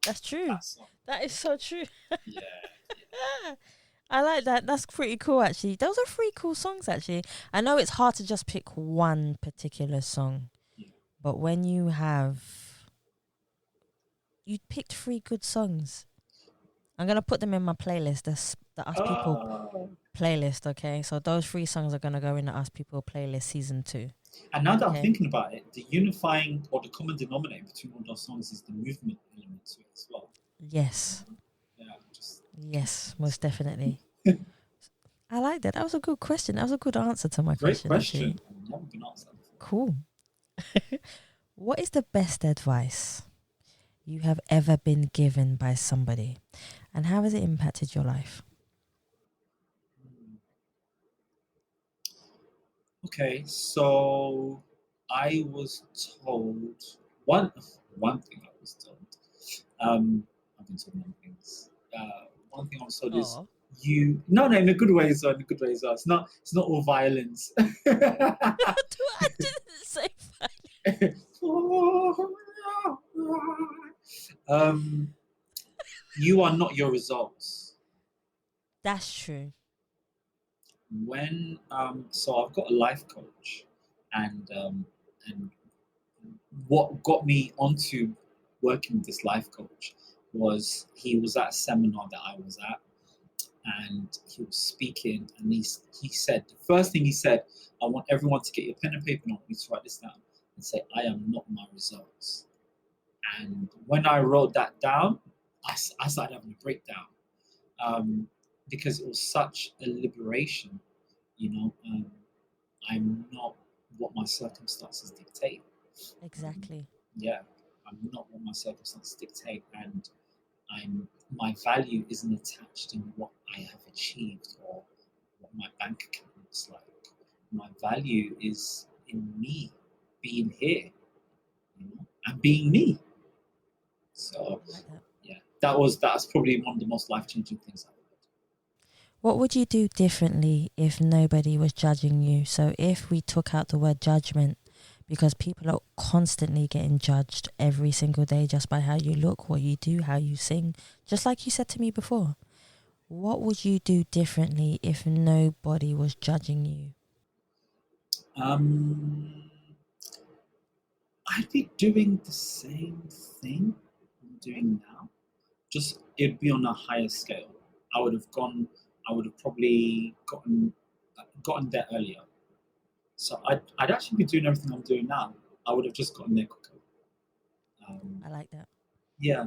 That's true. That song. That is so true. Yeah. I like that. That's pretty cool, actually. Those are three cool songs, actually. I know it's hard to just pick one particular song, Yeah. but when you picked three good songs. I'm gonna put them in my playlist. The Us People Oh. playlist. Okay, so those three songs are gonna go in the Us People playlist season 2. And now that I'm Okay. thinking about it, the unifying or the common denominator between all those songs is the movement element to it as well. Yes. Yeah, just Yes, most definitely. I like that. That was a good question. That was a good answer to my great question. question. Actually. I've never been asked that before. Cool. What is the best advice you have ever been given by somebody, and how has it impacted your life? Okay, so I was told one thing I was told. I've been told many things. One thing I was told is Oh, you no in a good way as well. In a good way as well. It's not all violence. I didn't say fine. You are not your results. That's true. So I've got a life coach, and what got me onto working with this life coach was he was at a seminar that I was at, and he was speaking, and he said the first thing he said, I want everyone to get your pen and paper and I want you to write this down and say, I am not my results. And when I wrote that down, I started having a breakdown, because it was such a liberation. I'm not what my circumstances dictate. Exactly. Yeah, I'm not what my circumstances dictate, and my value isn't attached in what I have achieved or what my bank account looks like. My value is in me being here, and being me. So I like that. yeah, that's probably one of the most life-changing things I've heard. What would you do differently if nobody was judging you? So if we took out the word judgment, because people are constantly getting judged every single day just by how you look, what you do, how you sing, just like you said to me before. What would you do differently if nobody was judging you? I'd be doing the same thing I'm doing now. Just it'd be on a higher scale. I would have probably gotten there earlier. So I'd actually be doing everything I'm doing now. I would have just gotten there quicker. I like that. Yeah.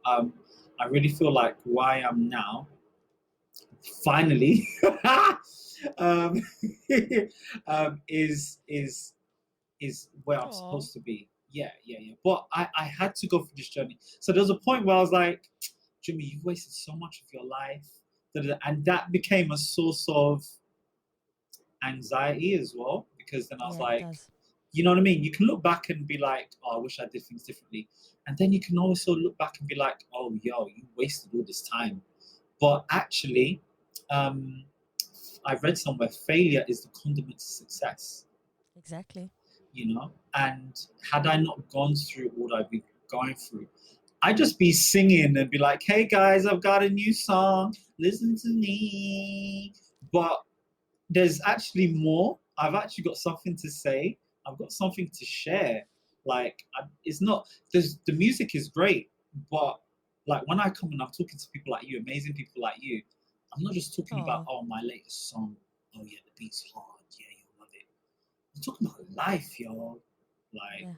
I really feel like where I am now, finally, um, is where I'm Aw. supposed to be. Yeah. But I had to go through this journey. So there was a point where I was like, Jimmy, you've wasted so much of your life. And that became a source of anxiety as well, because then I was Yeah, it like, does. you know what I mean? You can look back and be like, oh, I wish I did things differently. And then you can also look back and be like, oh, yo, you wasted all this time. But actually, I read somewhere failure is the condiment to success. Exactly. You know, and had I not gone through what I've been going through, I'd just be singing and be like, hey guys, I've got a new song, listen to me. But there's actually more. I've actually got something to say. I've got something to share. Like, it's not, the music is great, but like when I come and I'm talking to people like you, amazing people like you, I'm not just talking about, Oh, oh, my latest song. Oh yeah, the beat's hard. Yeah, you'll love it. I'm talking about life, yo. Like, yeah.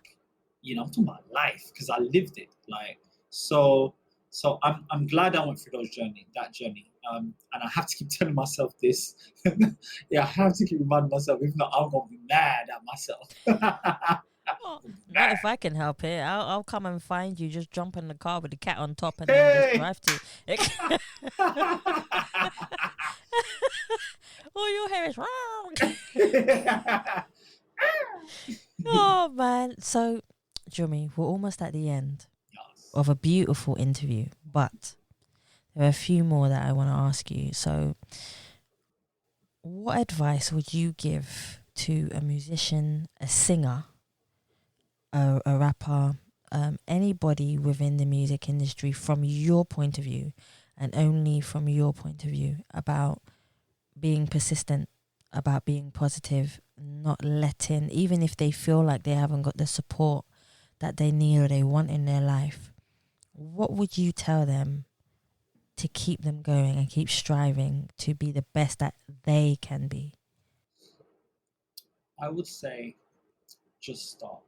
you know, I'm talking about life because I lived it. Like, so, so I'm glad I went through that journey. And I have to keep telling myself this. Yeah, I have to keep reminding myself. If not, I'm gonna be mad at myself. Oh, not if I can help it. I'll come and find you. Just jump in the car with the cat on top and then just Hey. drive to. All your hair is wrong. Oh man. So, Jumee, we're almost at the end Yes. of a beautiful interview, but there are a few more that I want to ask you. So, what advice would you give to a musician, a singer, a rapper, anybody within the music industry from your point of view, and only from your point of view, about being persistent, about being positive, not letting, even if they feel like they haven't got the support that they need or they want in their life, what would you tell them to keep them going and keep striving to be the best that they can be? I would say just start.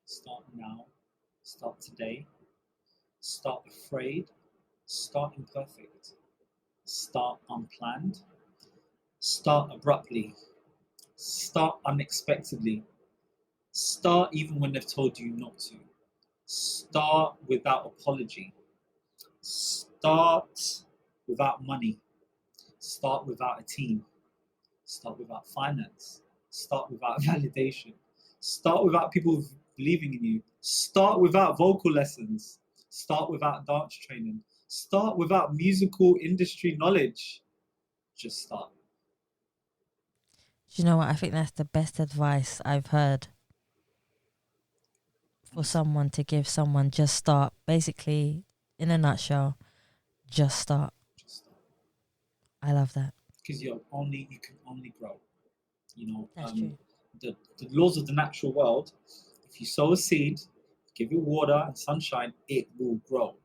Start now. Start today. Start afraid. Start imperfect. Start unplanned. Start abruptly. Start unexpectedly. Start even when they've told you not to. Start without apology. Start without money. Start without a team. Start without finance. Start without validation. Start without people believing in you. Start without vocal lessons. Start without dance training. Start without musical industry knowledge. Just start. Do you know what? I think that's the best advice I've heard for someone to give someone. Just start. Basically, in a nutshell, just start. Just start. I love that. Because you can only grow. You know, That's true. the laws of the natural world. If you sow a seed, give it water and sunshine, it will grow.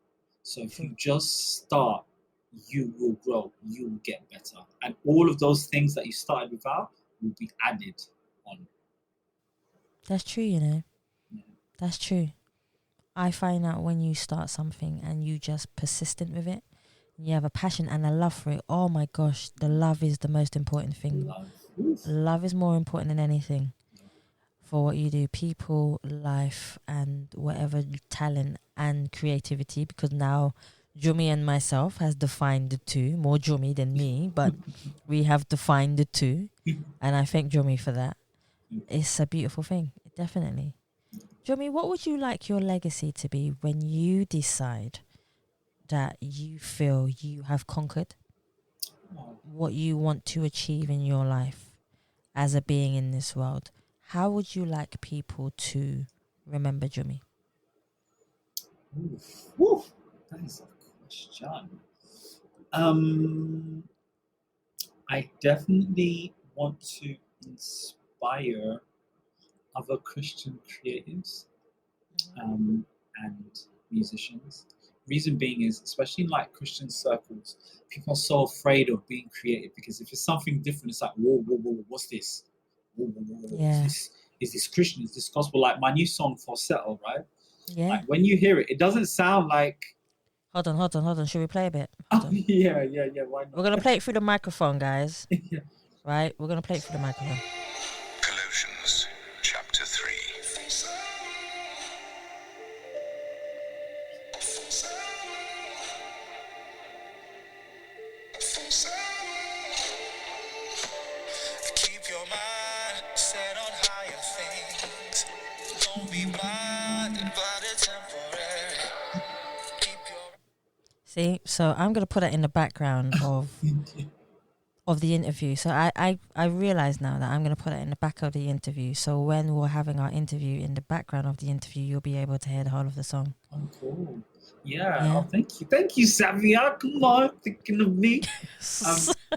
So if True. you just start, you will grow. You will get better, and all of those things that you started without will be added on. That's true, you know. Yeah. That's true. I find out when you start something and you just persistent with it, you have a passion and a love for it. Oh my gosh, the love is the most important thing. Love. Oof. Love is more important than anything for what you do. People, life, and whatever talent and creativity. Because now Jumee and myself has defined the two. More Jumee than me, but we have defined the two. And I thank Jumee for that. It's a beautiful thing, definitely. Jumee, what would you like your legacy to be when you decide that you feel you have conquered Oh, what you want to achieve in your life as a being in this world? How would you like people to remember Jumee? oof. Oof. That is a question. Um, I definitely want to inspire other Christian creatives and musicians. Reason being is, especially in like Christian circles, people are so afraid of being creative because if it's something different, it's like, whoa, whoa, whoa, what's this? Whoa, whoa, whoa, whoa. Yeah. Is this Christian? Is this gospel? Like my new song Falsetto, right? Yeah. Like when you hear it, it doesn't sound like, Hold on. Should we play a bit? Hold oh on. yeah, why We're not? going to play it through the microphone, guys. Yeah. Right? We're going to play it through the microphone. Colossians chapter 3. Keep your mind set on higher things. Don't be blinded by the temporary. Keep your See? So I'm going to put it in the background of the interview. So I realize now that I'm going to put it in the back of the interview. So when we're having our interview, in the background of the interview, you'll be able to hear the whole of the song. Oh, cool. Yeah. Yeah. Oh, thank you, Savia. Come on, thinking of me.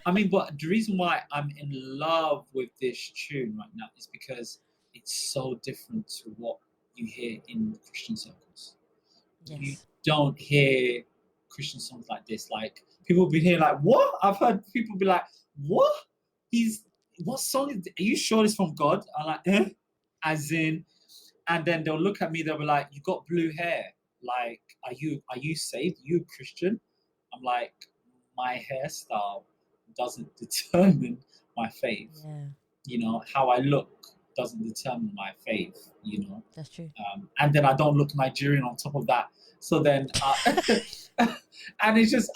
I mean, but the reason why I'm in love with this tune right now is because it's so different to what you hear in Christian circles. You Yes. don't hear Christian songs like this. Like people be here like, what? I've heard people be like, what? What song is? Are you sure it's from God? I'm like, as in, and then they'll look at me. They'll be like, you got blue hair. Like, are you saved? Are you a Christian? I'm like, my hairstyle doesn't determine my faith. Yeah, You know, how I look doesn't determine my faith. You know, that's true. and then I don't look Nigerian on top of that. So then, and it's just,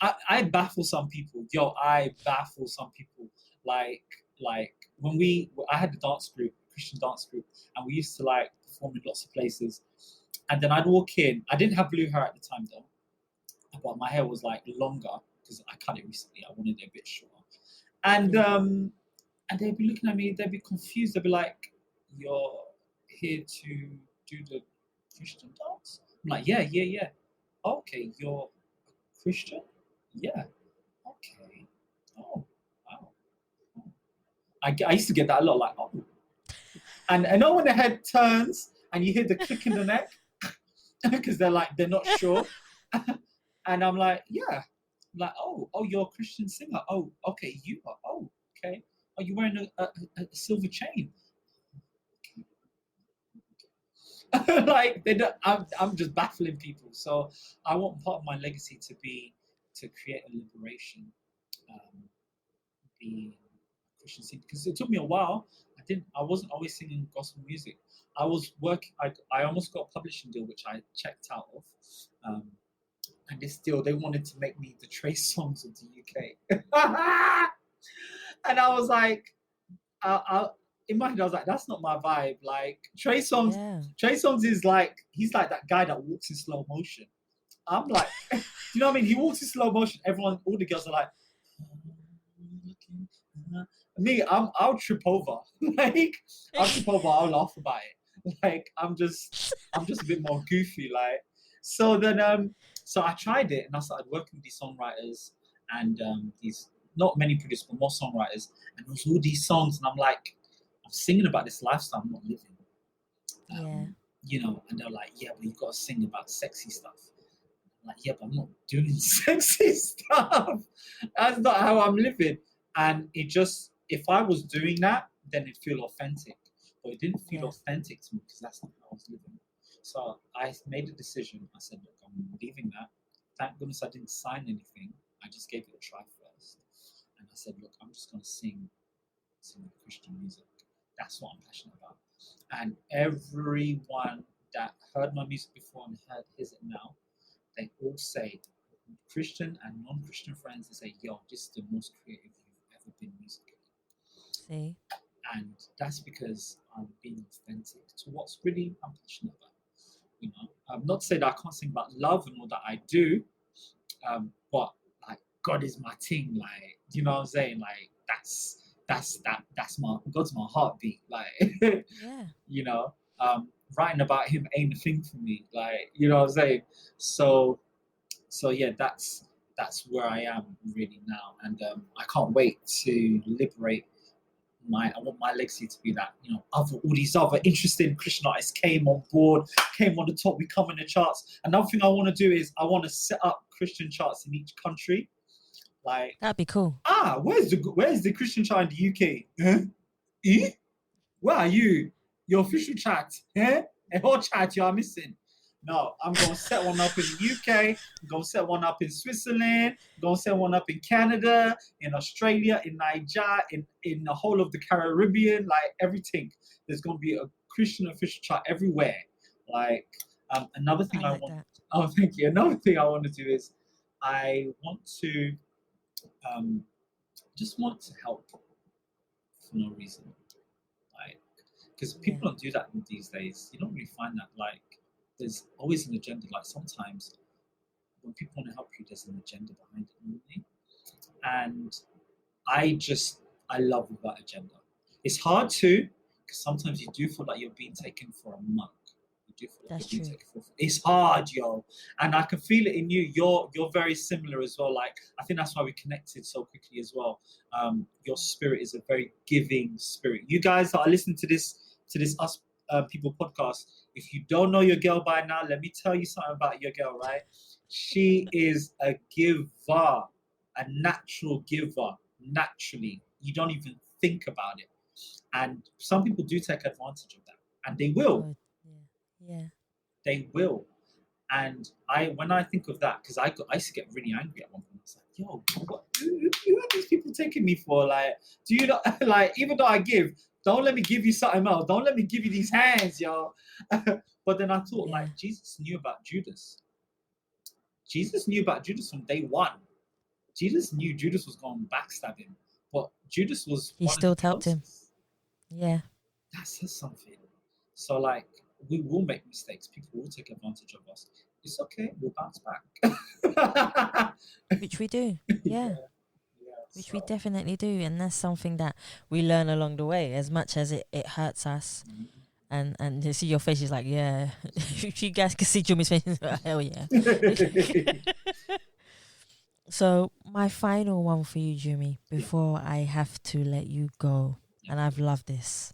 I baffle some people. Yo, I baffle some people. Like when I had a dance group, Christian dance group, and we used to like perform in lots of places. And then I'd walk in. I didn't have blue hair at the time though, but my hair was like longer because I cut it recently. I wanted it a bit shorter. And they'd be looking at me. They'd be confused. They'd be like, "You're here to do the Christian dance?" I'm like, yeah. Okay, you're a Christian? Yeah. Okay. Oh, wow. Oh. I used to get that a lot, like, oh. And I know when the head turns and you hear the click in the neck, because they're not sure. And I'm like, yeah. I'm like, oh, you're a Christian singer. Oh, okay, you are. Oh, okay. Are you wearing a silver chain? Like they don't, I'm just baffling people. So I want part of my legacy to be to create a liberation, being a Christian singer. Because it took me a while. I wasn't always singing gospel music. I was working. I almost got a publishing deal, which I checked out of. And they wanted to make me the Trey Songs of the UK. And I was like, in my head, I was like, that's not my vibe. Like Trey Songz is like, he's like that guy that walks in slow motion. I'm like, you know what I mean? He walks in slow motion. All the girls are like, me, I'll trip over. Like, I'll trip over. I'll laugh about it. Like, I'm just a bit more goofy. Like, so then, so I tried it and I started working with these songwriters and these not many producers, but more songwriters. And there was all these songs, and I'm like, I'm singing about this lifestyle I'm not living. Yeah. You know, and they're like, yeah, but you got to sing about sexy stuff. I'm like, yeah, but I'm not doing sexy stuff. That's not how I'm living. And it just, if I was doing that, then it'd feel authentic. But it didn't feel authentic to me because that's not how I was living. So I made a decision. I said, look, I'm leaving that. Thank goodness I didn't sign anything. I just gave it a try first. And I said, look, I'm just going to sing Christian music. That's what I'm passionate about. And everyone that heard my music before and hears it now, they all say, Christian and non-Christian friends, they say, yo, this is the most creative you've ever been musically. See? And that's because I'm being authentic to what's really I'm passionate about. You know, not to say that I can't sing about love and all that I do, but like God is my thing. Like, you know what I'm saying? Like that's my God's my heartbeat. Like, Yeah. you know, writing about Him ain't a thing for me. Like, you know what I'm saying? So yeah, that's where I am really now, and I can't wait to liberate. I want my legacy to be that, you know, all these other interesting Christian artists came on board, came on the top, we come in the charts. Another thing I want to do is I want to set up Christian charts in each country. Like, That'd be cool. Where's the Christian chart in the UK? Huh? Eh? Where are you? Your official chat? Eh? A whole chat you are missing. No, I'm going to set one up in the UK. I'm going to set one up in Switzerland. I'm going to set one up in Canada, in Australia, in Nigeria, in the whole of the Caribbean, like everything. There's going to be a Christian official chart everywhere. Like, another thing I want. That. Oh, thank you. Another thing I want to do is I want to just want to help for no reason. Like, because people don't do that these days. You don't really find that. Like, there's always an agenda. Like sometimes when people want to help you, there's an agenda behind it, really. And I love without agenda. It's hard to, because sometimes you do feel like you're being taken for a mug. You do feel like That's you're being true. taken for. It's hard, yo, and I can feel it in you. You're very similar as well. Like I think that's why we connected so quickly as well. Your spirit is a very giving spirit. You guys that are listening to this us people podcast. If you don't know your girl by now, let me tell you something about your girl. Right, she is a giver, a natural giver. Naturally, you don't even think about it. And some people do take advantage of that, and they will. Oh, yeah. Yeah. They will. And when I think of that, because I used to get really angry at one point. I was like, yo, who are these people taking me for? Like, do you not, like, even though I give, don't let me give you something else. Don't let me give you these hands, yo. But then I thought, Yeah. like, Jesus knew about Judas. Jesus knew about Judas from day one. Jesus knew Judas was going to backstab him. But Judas was He one of the still helped him. closest. Yeah. That says something. So, like, we will make mistakes. People will take advantage of us. It's okay. We'll bounce back. Which we do. Yeah. Which we So, definitely do. And that's something that we learn along the way, as much as it hurts us. And to see your face is like, yeah. If you guys can see Jumee's face, hell yeah. So my final one for you, Jumee, before I have to let you go, and I've loved this.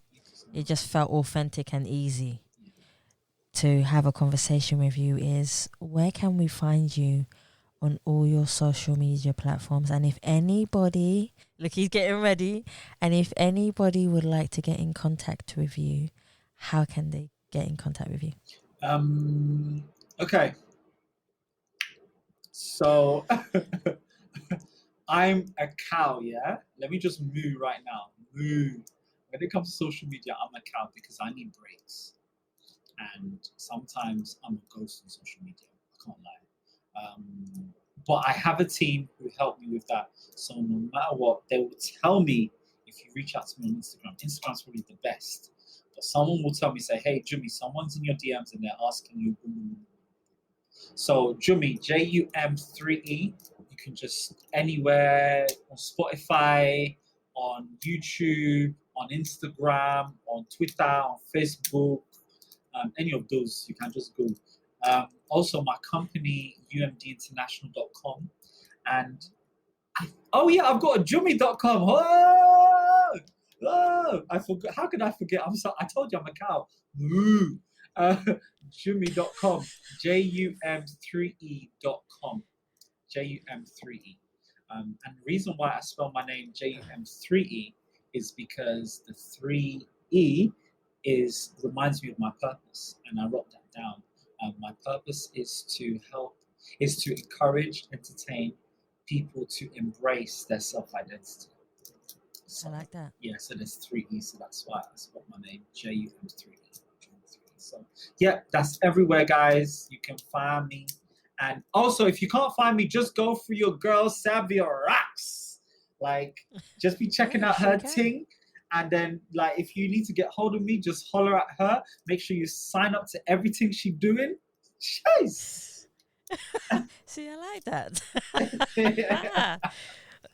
It just felt authentic and easy to have a conversation with you. Is where can we find you on all your social media platforms? And if anybody, look, he's getting ready. And if anybody would like to get in contact with you, how can they get in contact with you? Okay. So I'm a cow, yeah? Let me just moo right now. Moo. When it comes to social media, I'm a cow because I need breaks. And sometimes I'm a ghost on social media. I can't lie. But I have a team who help me with that. So no matter what, they will tell me if you reach out to me on Instagram. Instagram's probably the best. But someone will tell me, say, hey, Jumee, someone's in your DMs and they're asking you. So Jumee, JUM3E. You can just anywhere on Spotify, on YouTube, on Instagram, on Twitter, on Facebook, any of those, you can just go. Also, my company, umdinternational.com. And oh, yeah, I've got a jumee.com. Oh, oh, I forgot. How could I forget? I'm sorry. I told you I'm a cow. Moo. Jumee.com. JUM3E.com. JUM3E. And the reason why I spell my name JUM3E is because the 3E reminds me of my purpose, and I wrote that down. My purpose is to encourage, entertain people to embrace their self-identity. So, I like that. yeah, so there's 3E, so that's why I spelled my name JUM3E. So yeah, that's everywhere, guys. You can find me. And also, if you can't find me, just go for your girl Savia rocks. Like, just be checking Yeah, out sure her can. ting. And then, like, if you need to get hold of me, just holler at her. Make sure you sign up to everything she's doing. Jeez. See, I like that.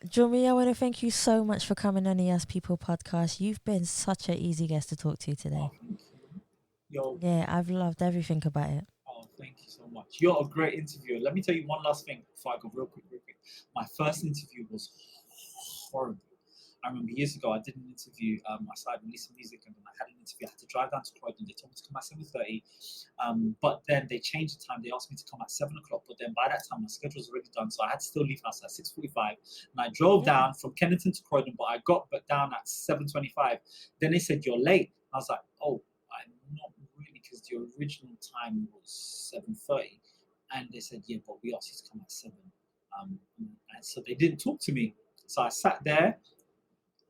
Jumee, I want to thank you so much for coming on the As People podcast. You've been such an easy guest to talk to today. Oh, thank you. Yo, Yeah, I've loved everything about it. oh, thank you so much. You're a great interviewer. Let me tell you one last thing before I go real quick. My first interview was horrible. I remember years ago I did an interview. I started releasing music and then I had an interview. I had to drive down to Croydon. They told me to come at 7:30. But then they changed the time. They asked me to come at 7 o'clock. But then by that time my schedule was already done. So I had to still leave house at 6:45. And I drove down from Kennington to Croydon, but I got back down at 7:25. Then they said, you're late. I was like, oh, I'm not really, because the original time was 7:30. And they said, yeah, but we asked you to come at 7. And so they didn't talk to me. So I sat there.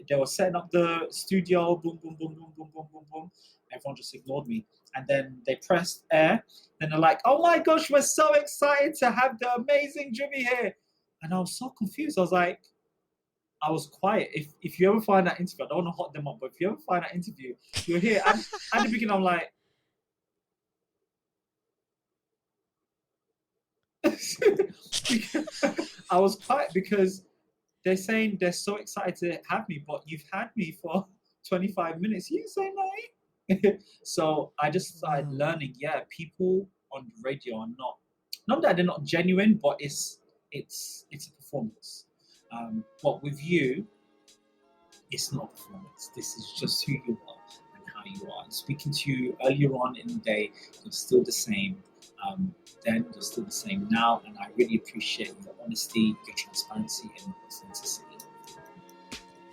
They were setting up the studio, boom, boom, boom, boom, boom, boom, boom, boom. Everyone just ignored me. And then they pressed air. Then they're like, oh my gosh, we're so excited to have the amazing Jumee here. And I was so confused. I was quiet. If you ever find that interview, I don't want to hot them up, but if you ever find that interview, you're here. And at the beginning, I'm like, I was quiet because they're saying they're so excited to have me, but you've had me for 25 minutes. You say no. So I just started learning. Yeah, people on the radio are not that they're not genuine, but it's a performance. But with you, it's not a performance. This is just who you are and how you are. And speaking to you earlier on in the day, you're still the same. Then you're still the same now, and I really appreciate your honesty, your transparency, and your authenticity.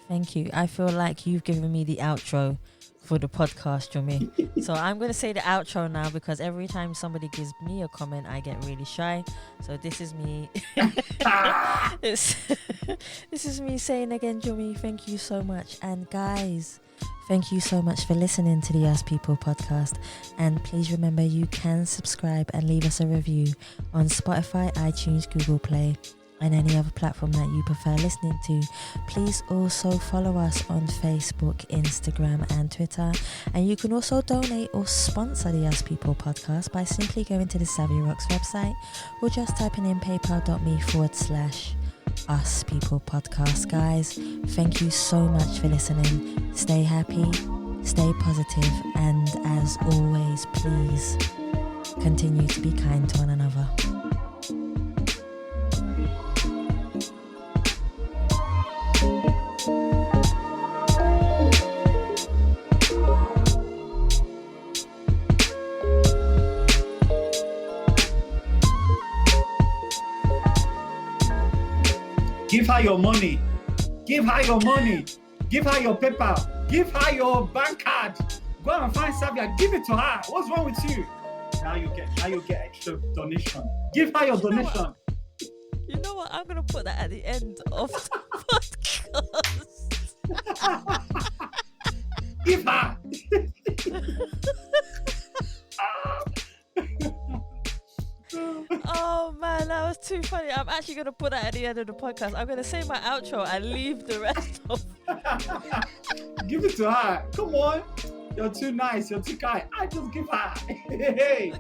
Thank you. I feel like you've given me the outro for the podcast, Jumee. So I'm going to say the outro now, because every time somebody gives me a comment, I get really shy. So this is me. This is me saying again, Jumee, thank you so much. And guys, thank you so much for listening to the Us People podcast. And please remember, you can subscribe and leave us a review on Spotify, iTunes, Google Play, and any other platform that you prefer listening to. Please also follow us on Facebook, Instagram, and Twitter. And you can also donate or sponsor the Us People podcast by simply going to the Savia Rocks website or just typing in paypal.me/Us People podcast. Guys, thank you so much for listening. Stay happy, stay positive, and as always, please continue to be kind to one another. Give her your money. Give her your money. Give her your paper. Give her your bank card. Go and find Savia. Give it to her. What's wrong with you? Now you get extra donation. Give her your donation. You know what? I'm gonna put that at the end of the podcast. Give her. Oh man, that was too funny. I'm actually gonna put that at the end of the podcast. I'm gonna say my outro and leave the rest of. Give it to her. Come on. You're too nice. You're too kind. I just give her. Hey.